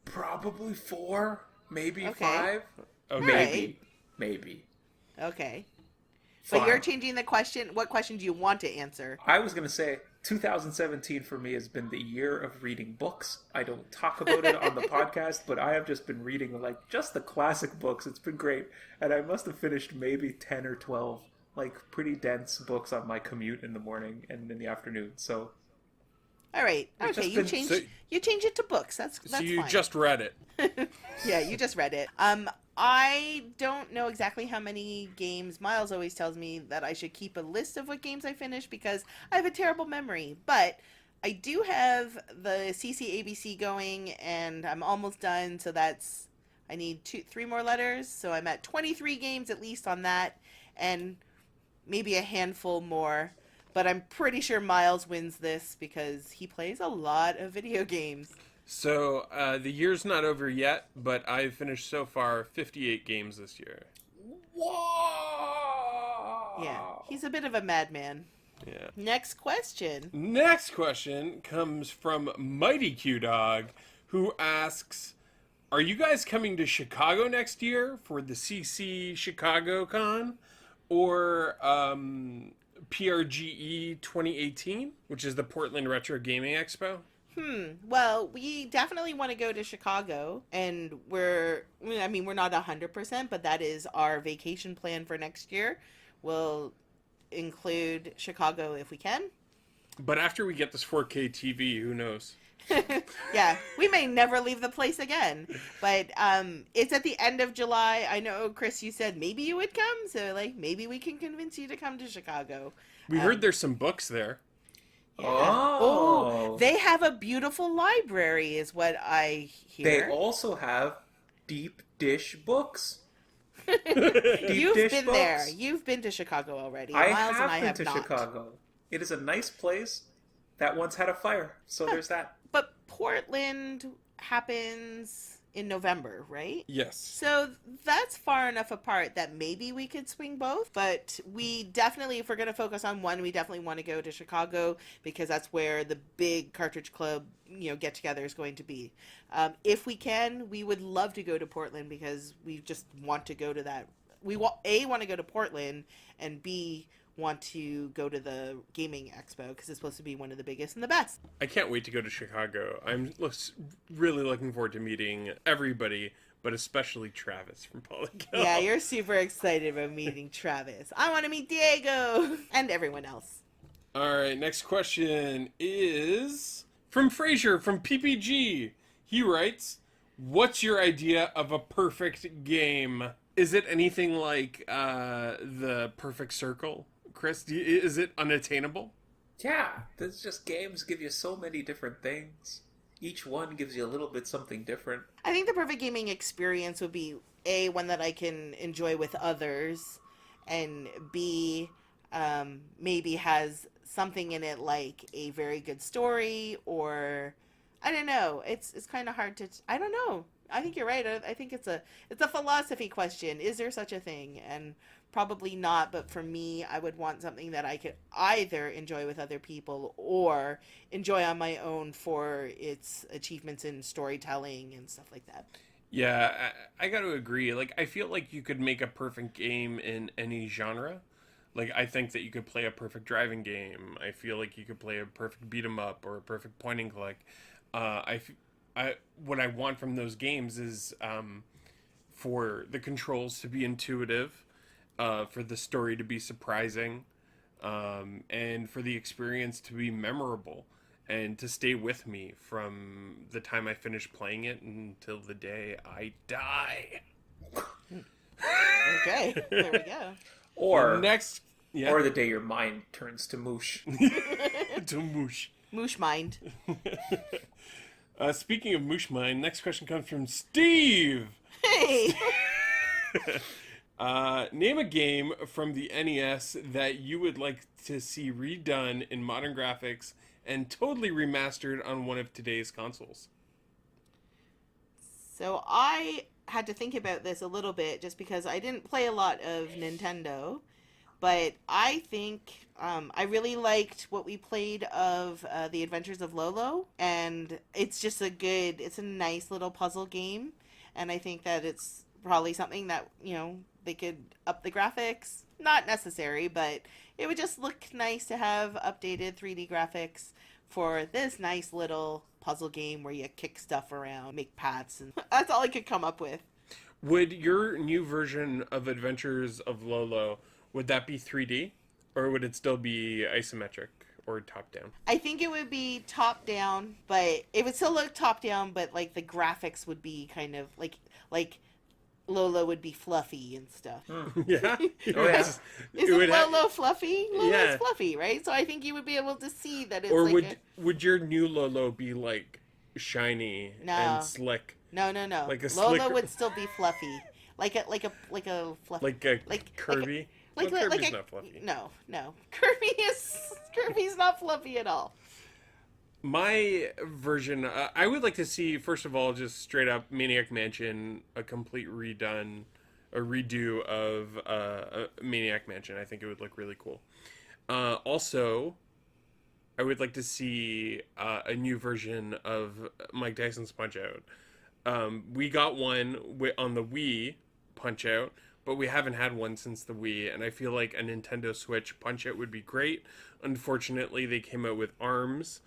Probably 4, maybe Okay. 5. Okay. Alright. Maybe. Okay. But 5. you're changing the question. What question do you want to answer? I was going to say 2017 for me has been the year of reading books. I don't talk about it on the podcast, but I have just been reading like just the classic books. It's been great. And I must have finished maybe 10 or 12 like pretty dense books on my commute in the morning and in the afternoon. So All right. It's Okay, just you been- change so- you change it to books. That's So you fine. just read it. Yeah, you just read it. I don't know exactly how many games. Miles always tells me that I should keep a list of what games I finished because I have a terrible memory. But I do have the CCABC going, and I'm almost done. So that's I need 3 more letters. So I'm at 23 games at least on that, and maybe a handful more. But I'm pretty sure Miles wins this because he plays a lot of video games. So the year's not over yet, but I've finished so far 58 games this year. Whoa! Yeah, he's a bit of a madman. Yeah. Next question. Next question comes from Mighty Q Dog, who asks, "Are you guys coming to Chicago next year for the CC Chicago Con, or PRGE 2018, which is the Portland Retro Gaming Expo?" Well, we definitely want to go to Chicago, and we're not 100%, but that is our vacation plan for next year. We'll include Chicago if we can. But after we get this 4K TV, who knows? Yeah, we may never leave the place again. But it's at the end of July. I know, Chris, you said maybe you would come, so like maybe we can convince you to come to Chicago. We heard there's some books there. Yeah. Oh. They have a beautiful library, is what I They hear. also have deep dish books. Deep You've dish been books. there. You've been to Chicago already. I Miles have and I been have to not. Chicago. It is a nice place that once had a fire. So there's that. But Portland happens in November, right? Yes. So that's far enough apart that maybe we could swing both. But we definitely, if we're going to focus on one, we definitely want to go to Chicago because that's where the big Cartridge Club, get together is going to be. If we can, we would love to go to Portland because we just want to go to that. We want to go to Portland, and B, want to go to the gaming expo because it's supposed to be one of the biggest and the best. I can't wait to go to Chicago. I'm really looking forward to meeting everybody, but especially Travis from Polygon. Yeah, you're super excited about meeting Travis. I want to meet Diego and everyone else. All right, next question is from Frazier from PPG. He writes, "What's your idea of a perfect game? Is it anything like the Perfect Circle? Chris, is it unattainable?" Yeah, there's just games give you so many different things. Each one gives you a little bit something different. I think the perfect gaming experience would be one that I can enjoy with others, and B, maybe has something in it like a very good story, or I don't know. It's kind of hard to. I don't know. I think you're right. I think it's a philosophy question. Is there such a thing? And probably not. But for me, I would want something that I could either enjoy with other people or enjoy on my own for its achievements in storytelling and stuff like that. Yeah, I got to agree. Like, I feel like you could make a perfect game in any genre. Like, I think that you could play a perfect driving game. I feel like you could play a perfect beat 'em up or a perfect point and click. What I want from those games is for the controls to be intuitive, for the story to be surprising, and for the experience to be memorable and to stay with me from the time I finish playing it until the day I die. Okay, there we go. Or Next, yeah, or the day your mind turns to moosh. to moosh. Moosh mind. Speaking of moosh mind, next question comes from Steve. Hey! Name a game from the NES that you would like to see redone in modern graphics and totally remastered on one of today's consoles. So I had to think about this a little bit just because I didn't play a lot of Nintendo, but I think I really liked what we played of The Adventures of Lolo, and it's a nice little puzzle game, and I think that it's probably something that, they could up the graphics. Not necessary, but it would just look nice to have updated 3D graphics for this nice little puzzle game where you kick stuff around, make paths, and that's all I could come up with. Would your new version of Adventures of Lolo, would that be 3D? Or would it still be isometric or top-down? I think it would be top down, but it would still look top down, but like the graphics would be kind of like Lola would be fluffy and stuff. Yeah? Oh, yeah. Isn't Lolo fluffy? Lolo's Yeah. fluffy, right? So I think you would be able to see that it's Or like would your new Lolo be like shiny No. and slick? no. like a Lola slicker- would still be fluffy, like a fluffy. Like a Like- Kirby? Like Well, Kirby's a, not fluffy. No. Kirby's not fluffy at all. My version, I would like to see, first of all, just straight up Maniac Mansion, a complete redo of Maniac Mansion. I think it would look really cool. Also, I would like to see a new version of Mike Tyson's Punch Out. We got one on the Wii, Punch Out, but we haven't had one since the Wii, and I feel like a Nintendo Switch Punch Out would be great. Unfortunately, they came out with ARMS,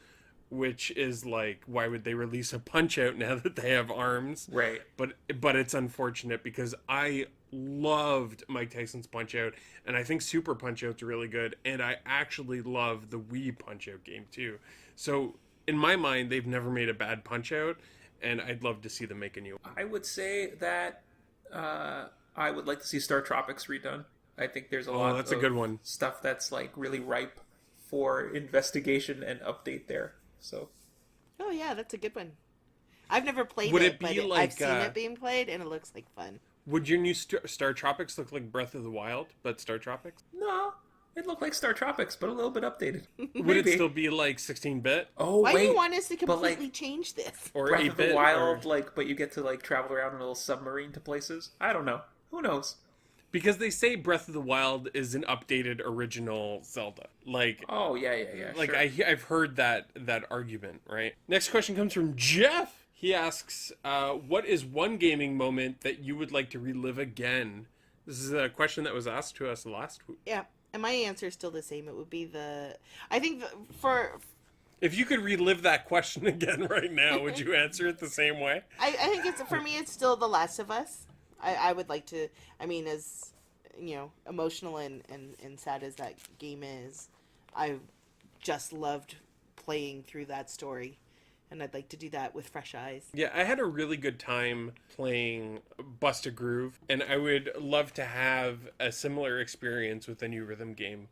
which is like, why would they release a Punch Out now that they have ARMS? Right. But it's unfortunate because I loved Mike Tyson's Punch Out, and I think Super Punch Out's really good, and I actually love the Wii Punch Out game too. So in my mind, they've never made a bad Punch Out, and I'd love to see them make a new one. I would say that I would like to see Star Tropics redone. I think there's a lot that's a of good one. stuff that's like really ripe for investigation and update there. So Oh yeah, that's a good one. I've never played Would it, it be but I've like, seen it being played, and it looks like fun. Would your new Star Tropics look like Breath of the Wild, but Star Tropics? no, it looked like Star Tropics, but a little bit updated. Would it still be like 16-bit Oh Why wait, do you want us to but, like, completely change this? or Breath of 8-bit? the or- Wild, like, but you get to like travel around in a little submarine to places. I don't know. Who knows? Because they say Breath of the Wild is an updated original Zelda. Like, Oh yeah. like Sure. I've heard that argument, right? Next question comes from Jeff. He asks, what is one gaming moment that you would like to relive again? This is a question that was asked to us last week. Yeah, and my answer is still the same. It would be I think for If you could relive that question again right now, would you answer it the same way? I think it's for me. It's still The Last of Us. I would like to. I mean, as emotional and sad as that game is, I just loved playing through that story, and I'd like to do that with fresh eyes. Yeah, I had a really good time playing Bust a Groove, and I would love to have a similar experience with a new rhythm game,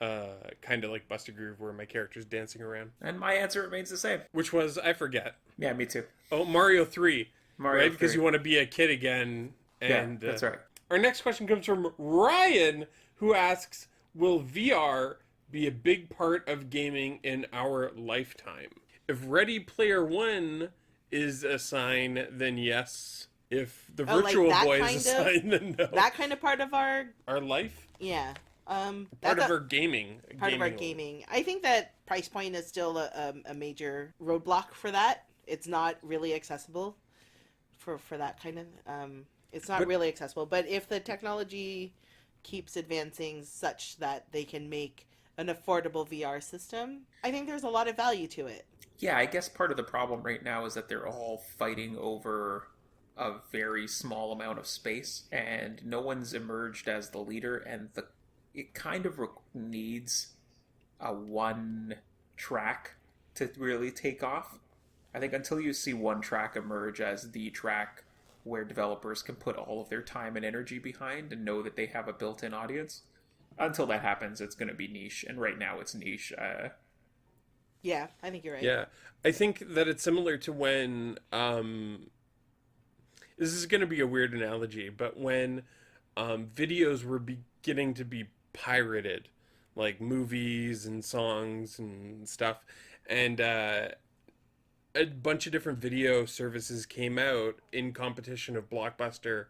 kind of like Bust a Groove, where my character's dancing around. And my answer remains the same. Which was, I forget. Yeah, me too. Oh, Mario 3. Mario right? Because 3. you want to be a kid again. And, Yeah, that's right. Our next question comes from Ryan, who asks, will VR be a big part of gaming in our lifetime? If Ready Player One is a sign, then yes. If the Oh, like Virtual that Boy kind is a of- sign, then no. That kind of part of our Our life? yeah. Part of our gaming. Part of our gaming. I think that price point is still a major roadblock for that. It's not really accessible for that kind of. It's not really accessible. But if the technology keeps advancing such that they can make an affordable VR system, I think there's a lot of value to it. Yeah, I guess part of the problem right now is that they're all fighting over a very small amount of space, and no one's emerged as the leader, and it kind of needs a one track to really take off. I think until you see one track emerge as the track where developers can put all of their time and energy behind and know that they have a built-in audience, until that happens, it's going to be niche, and right now it's niche. Yeah, I think you're right. Yeah. I think that it's similar to when this is going to be a weird analogy, but when videos were beginning to be pirated, like movies and songs and stuff, and a bunch of different video services came out in competition of Blockbuster,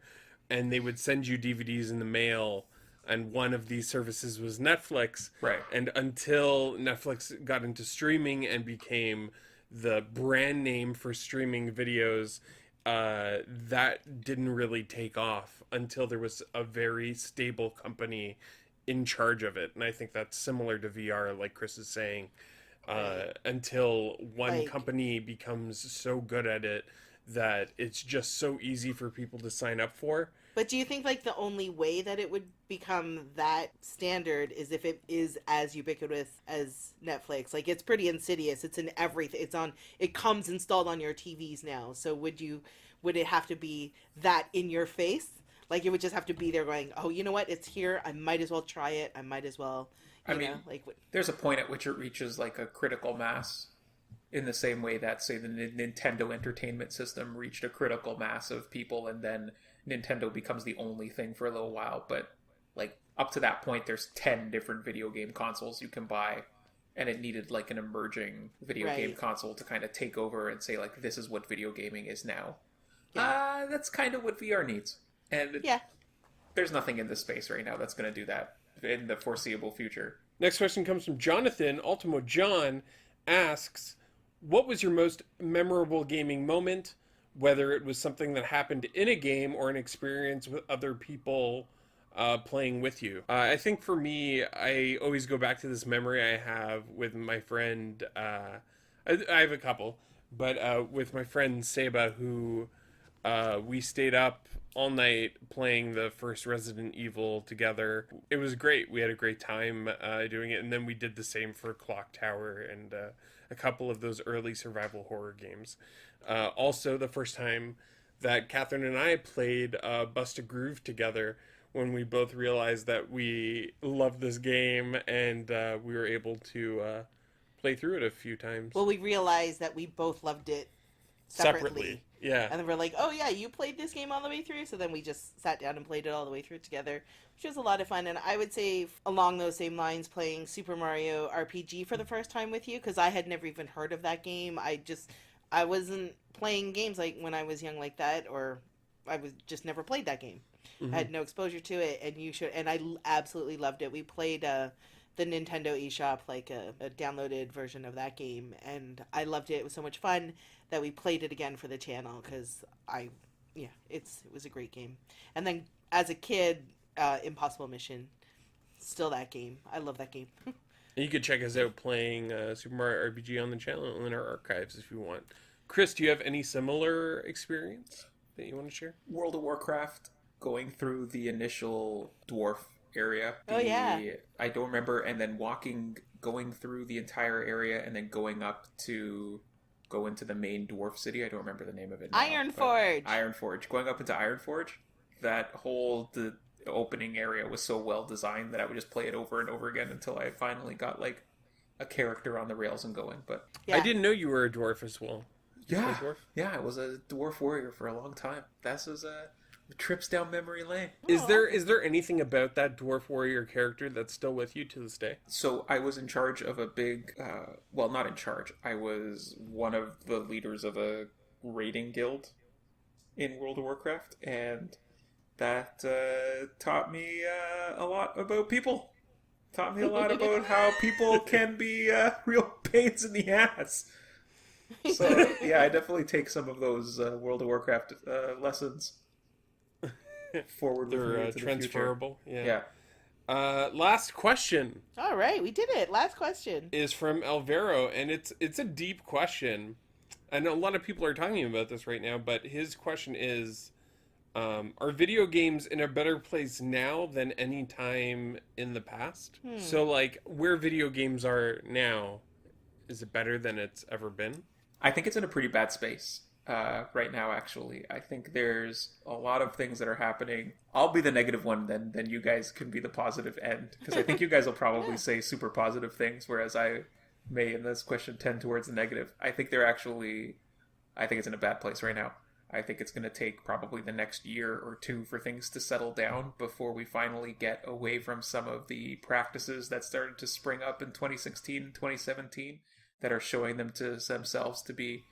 and they would send you DVDs in the mail, and one of these services was Netflix. Right. And until Netflix got into streaming and became the brand name for streaming videos, that didn't really take off until there was a very stable company in charge of it. And I think that's similar to VR, like Chris is saying. Right. Until one Like, company becomes so good at it that it's just so easy for people to sign up for. but do you think like the only way that it would become that standard is if it is as ubiquitous as Netflix? Like it's pretty insidious. It's in everything. It comes installed on your TVs now. So would it have to be that in your face? Like it would just have to be there going, "Oh, you know what? It's here. I might as well try it. I might as well, I mean, like there's a point at which it reaches like a critical mass in the same way that, say, the Nintendo Entertainment System reached a critical mass of people, and then Nintendo becomes the only thing for a little while. But like up to that point, there's 10 different video game consoles you can buy, and it needed like an emerging video game Right. console to kind of take over and say like, this is what video gaming is now. Yeah. That's kind of what VR needs, and yeah. there's nothing in this space right now that's going to do that in the foreseeable future. Next question comes from Jonathan. Ultimo John asks, what was your most memorable gaming moment? Whether it was something that happened in a game or an experience with other people playing with you. I think for me, I always go back to this memory I have with my friend. I have a couple, but with my friend Seba, who we stayed up all night playing the first Resident Evil together. It was great. We had a great time doing it, and then we did the same for Clock Tower and a couple of those early survival horror games. Also, the first time that Kathryn and I played Bust a Groove together, when we both realized that we loved this game and we were able to play through it a few times. Well, we realized that we both loved it separately. Yeah. And then we're like, oh yeah, you played this game all the way through? So then we just sat down and played it all the way through together, which was a lot of fun. And I would say along those same lines, playing Super Mario RPG for the first time with you, because I had never even heard of that game. I wasn't playing games like when I was young like that, or I was just never played that game. I had no exposure to it, and I absolutely loved it. We played the Nintendo eShop, like a downloaded version of that game, and I loved it. It was so much fun that we played it again for the channel because it was a great game. And then as a kid, Impossible Mission, still that game. I love that game. You could check us out playing Super Mario RPG on the channel and in our archives if you want. Chris, do you have any similar experience that you want to share? World of Warcraft, going through the initial dwarf area. Oh, yeah. I don't remember, and then going through the entire area, and then going up to go into the main dwarf city. I don't remember the name of it now, Ironforge. Ironforge. Going up into Ironforge, that whole the opening area was so well designed that I would just play it over and over again until I finally got like a character on the rails and going. But Yeah. I didn't know you were a dwarf as well. yeah, Dwarf? yeah, I was a dwarf warrior for a long time. That was trips down memory lane. Is there anything about that dwarf warrior character that's still with you to this day? So I was in charge of a big, well, not in charge. I was one of the leaders of a raiding guild in World of Warcraft, and that taught me a lot about people. Taught me a lot about how people can be real pains in the ass. So yeah, I definitely take some of those World of Warcraft lessons forward with me They're into the transferable. future. Yeah. Last question All right, we did it. Last question. is from Alvaro, and it's a deep question. I know a lot of people are talking about this right now, but his question is, are video games in a better place now than any time in the past? So, like, where video games are now, is it better than it's ever been? I think it's in a pretty bad space right now, actually. I think there's a lot of things that are happening. I'll be the negative one, then you guys can be the positive end. Because I think you guys will probably say super positive things, whereas I may, in this question, tend towards the negative. I think it's in a bad place right now. I think it's going to take probably the next year or two for things to settle down before we finally get away from some of the practices that started to spring up in 2016, 2017, that are showing themselves to be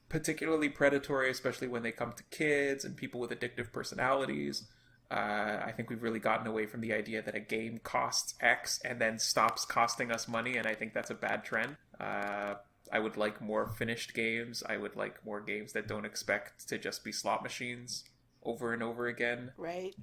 particularly predatory, especially when they come to kids and people with addictive personalities. I think we've really gotten away from the idea that a game costs X and then stops costing us money, and I think that's a bad trend. I would like more finished games. I would like more games that don't expect to just be slot machines over and over again. Right.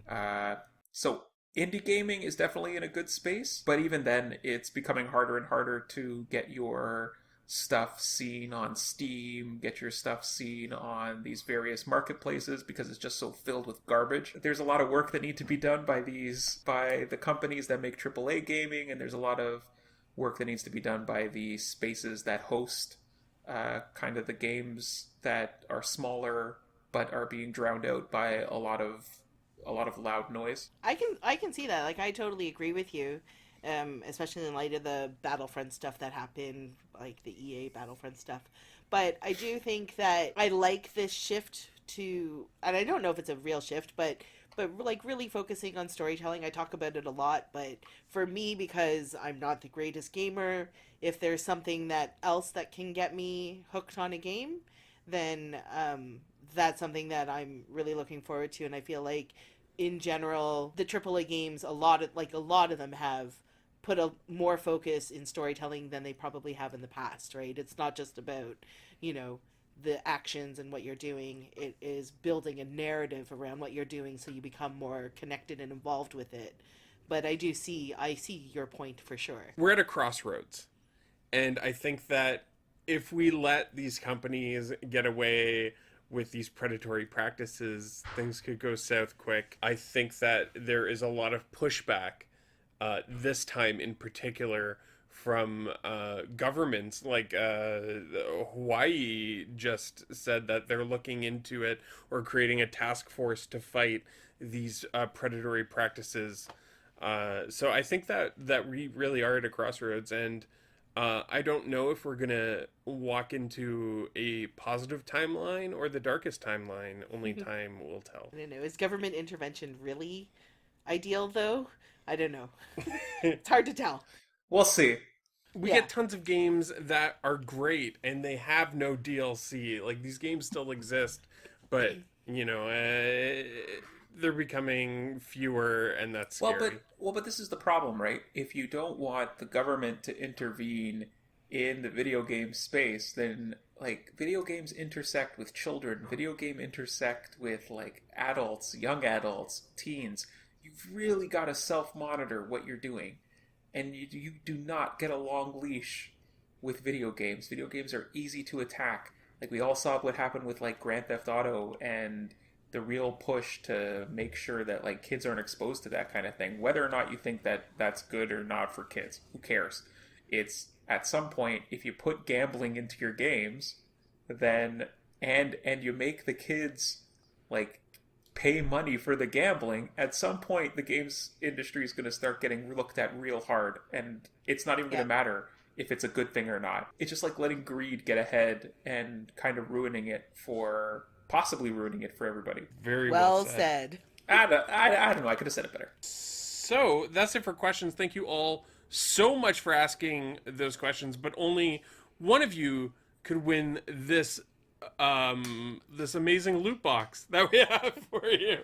So indie gaming is definitely in a good space, but even then, it's becoming harder and harder to get your stuff seen on Steam, get your stuff seen on these various marketplaces because it's just so filled with garbage. There's a lot of work that need to be done by the companies that make AAA gaming, and there's a lot of work that needs to be done by the spaces that host kind of the games that are smaller but are being drowned out by a lot of loud noise. I can see that. Like, I totally agree with you, especially in light of the Battlefront stuff that happened, like the EA Battlefront stuff. But I do think that I like this shift to, and I don't know if it's a real shift, but like really focusing on storytelling. I talk about it a lot, but for me, because I'm not the greatest gamer, if there's something else that can get me hooked on a game, then that's something that I'm really looking forward to. And I feel like in general, the AAA games, a lot of them have put a more focus in storytelling than they probably have in the past, right? It's not just about, the actions and what you're doing. It is building a narrative around what you're doing so you become more connected and involved with it. But I see your point for sure. We're at a crossroads. And I think that if we let these companies get away with these predatory practices, things could go south quick. I think that there is a lot of pushback this time in particular from governments. Like Hawaii just said that they're looking into it or creating a task force to fight these predatory practices. So I think that we really are at a crossroads, and I don't know if we're gonna walk into a positive timeline or the darkest timeline. Only time will tell. I don't know. Is government intervention really ideal, though? I don't know. It's hard to tell. We'll see. We Yeah. get tons of games that are great and they have no DLC. Like, these games still exist, but they're becoming fewer, and that's scary. But this is the problem, right? If you don't want the government to intervene in the video game space, then like video games intersect with children, video game intersect with like adults, young adults, teens. You've really got to self-monitor what you're doing, and you do not get a long leash with video games. Video games are easy to attack. Like, we all saw what happened with like Grand Theft Auto and the real push to make sure that like kids aren't exposed to that kind of thing. Whether or not you think that that's good or not for kids, who cares? It's at some point, if you put gambling into your games, then and you make the kids like pay money for the gambling, at some point the games industry is going to start getting looked at real hard, and it's not even going to matter if it's a good thing or not. It's just like letting greed get ahead and kind of possibly ruining it for everybody. Very Well said. I don't know. I could have said it better. So that's it for questions. Thank you all so much for asking those questions, but only one of you could win this this amazing loot box that we have for you.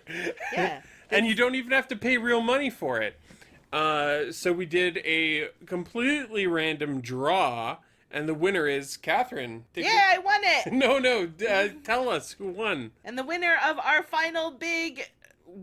Yeah. And you don't even have to pay real money for it. So we did a completely random draw, and the winner is Kathryn. I won it! No, tell us who won. And the winner of our final big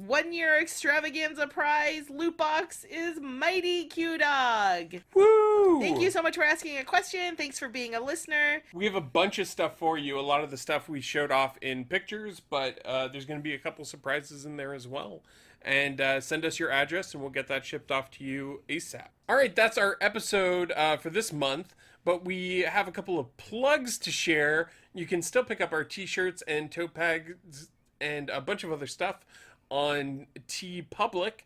1-year extravaganza prize loot box is Mighty Q Dog. Woo! Thank you so much for asking a question. Thanks for being a listener. We have a bunch of stuff for you. A lot of the stuff we showed off in pictures, but there's going to be a couple surprises in there as well. And send us your address, and we'll get that shipped off to you ASAP. All right, that's our episode for this month. But we have a couple of plugs to share. You can still pick up our t-shirts and tote bags and a bunch of other stuff on TeePublic.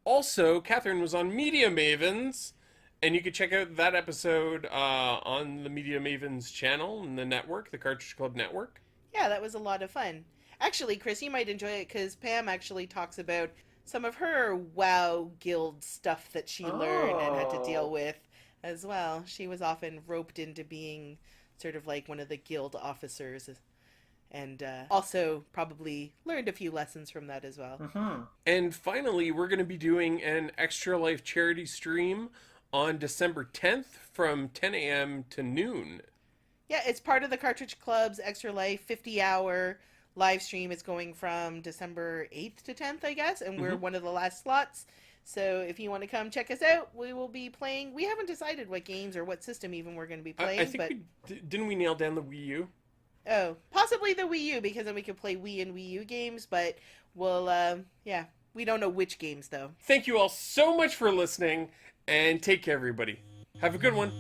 Also, Kathryn was on Media Mavens, and you can check out that episode on the Media Mavens channel in the network, the Cartridge Club Network. Yeah, that was a lot of fun. Actually, Chris, you might enjoy it because Pam actually talks about some of her WoW guild stuff that she learned and had to deal with as well. She was often roped into being sort of like one of the guild officers, and also probably learned a few lessons from that as well. And finally, we're going to be doing an Extra Life charity stream on December 10th from 10 a.m. to noon. Yeah, it's part of the Cartridge Club's Extra Life 50-hour live stream. It's going from December 8th to 10th, I guess, and we're Mhm. one of the last slots. So if you want to come check us out, we will be playing. We haven't decided what games or what system even we're going to be I playing, think but didn't we nail down the Wii U? oh, possibly the Wii U because then we could play Wii and Wii U games, but we'll yeah, we don't know which games though. Thank you all so much for listening, and take care, everybody. Have a good one.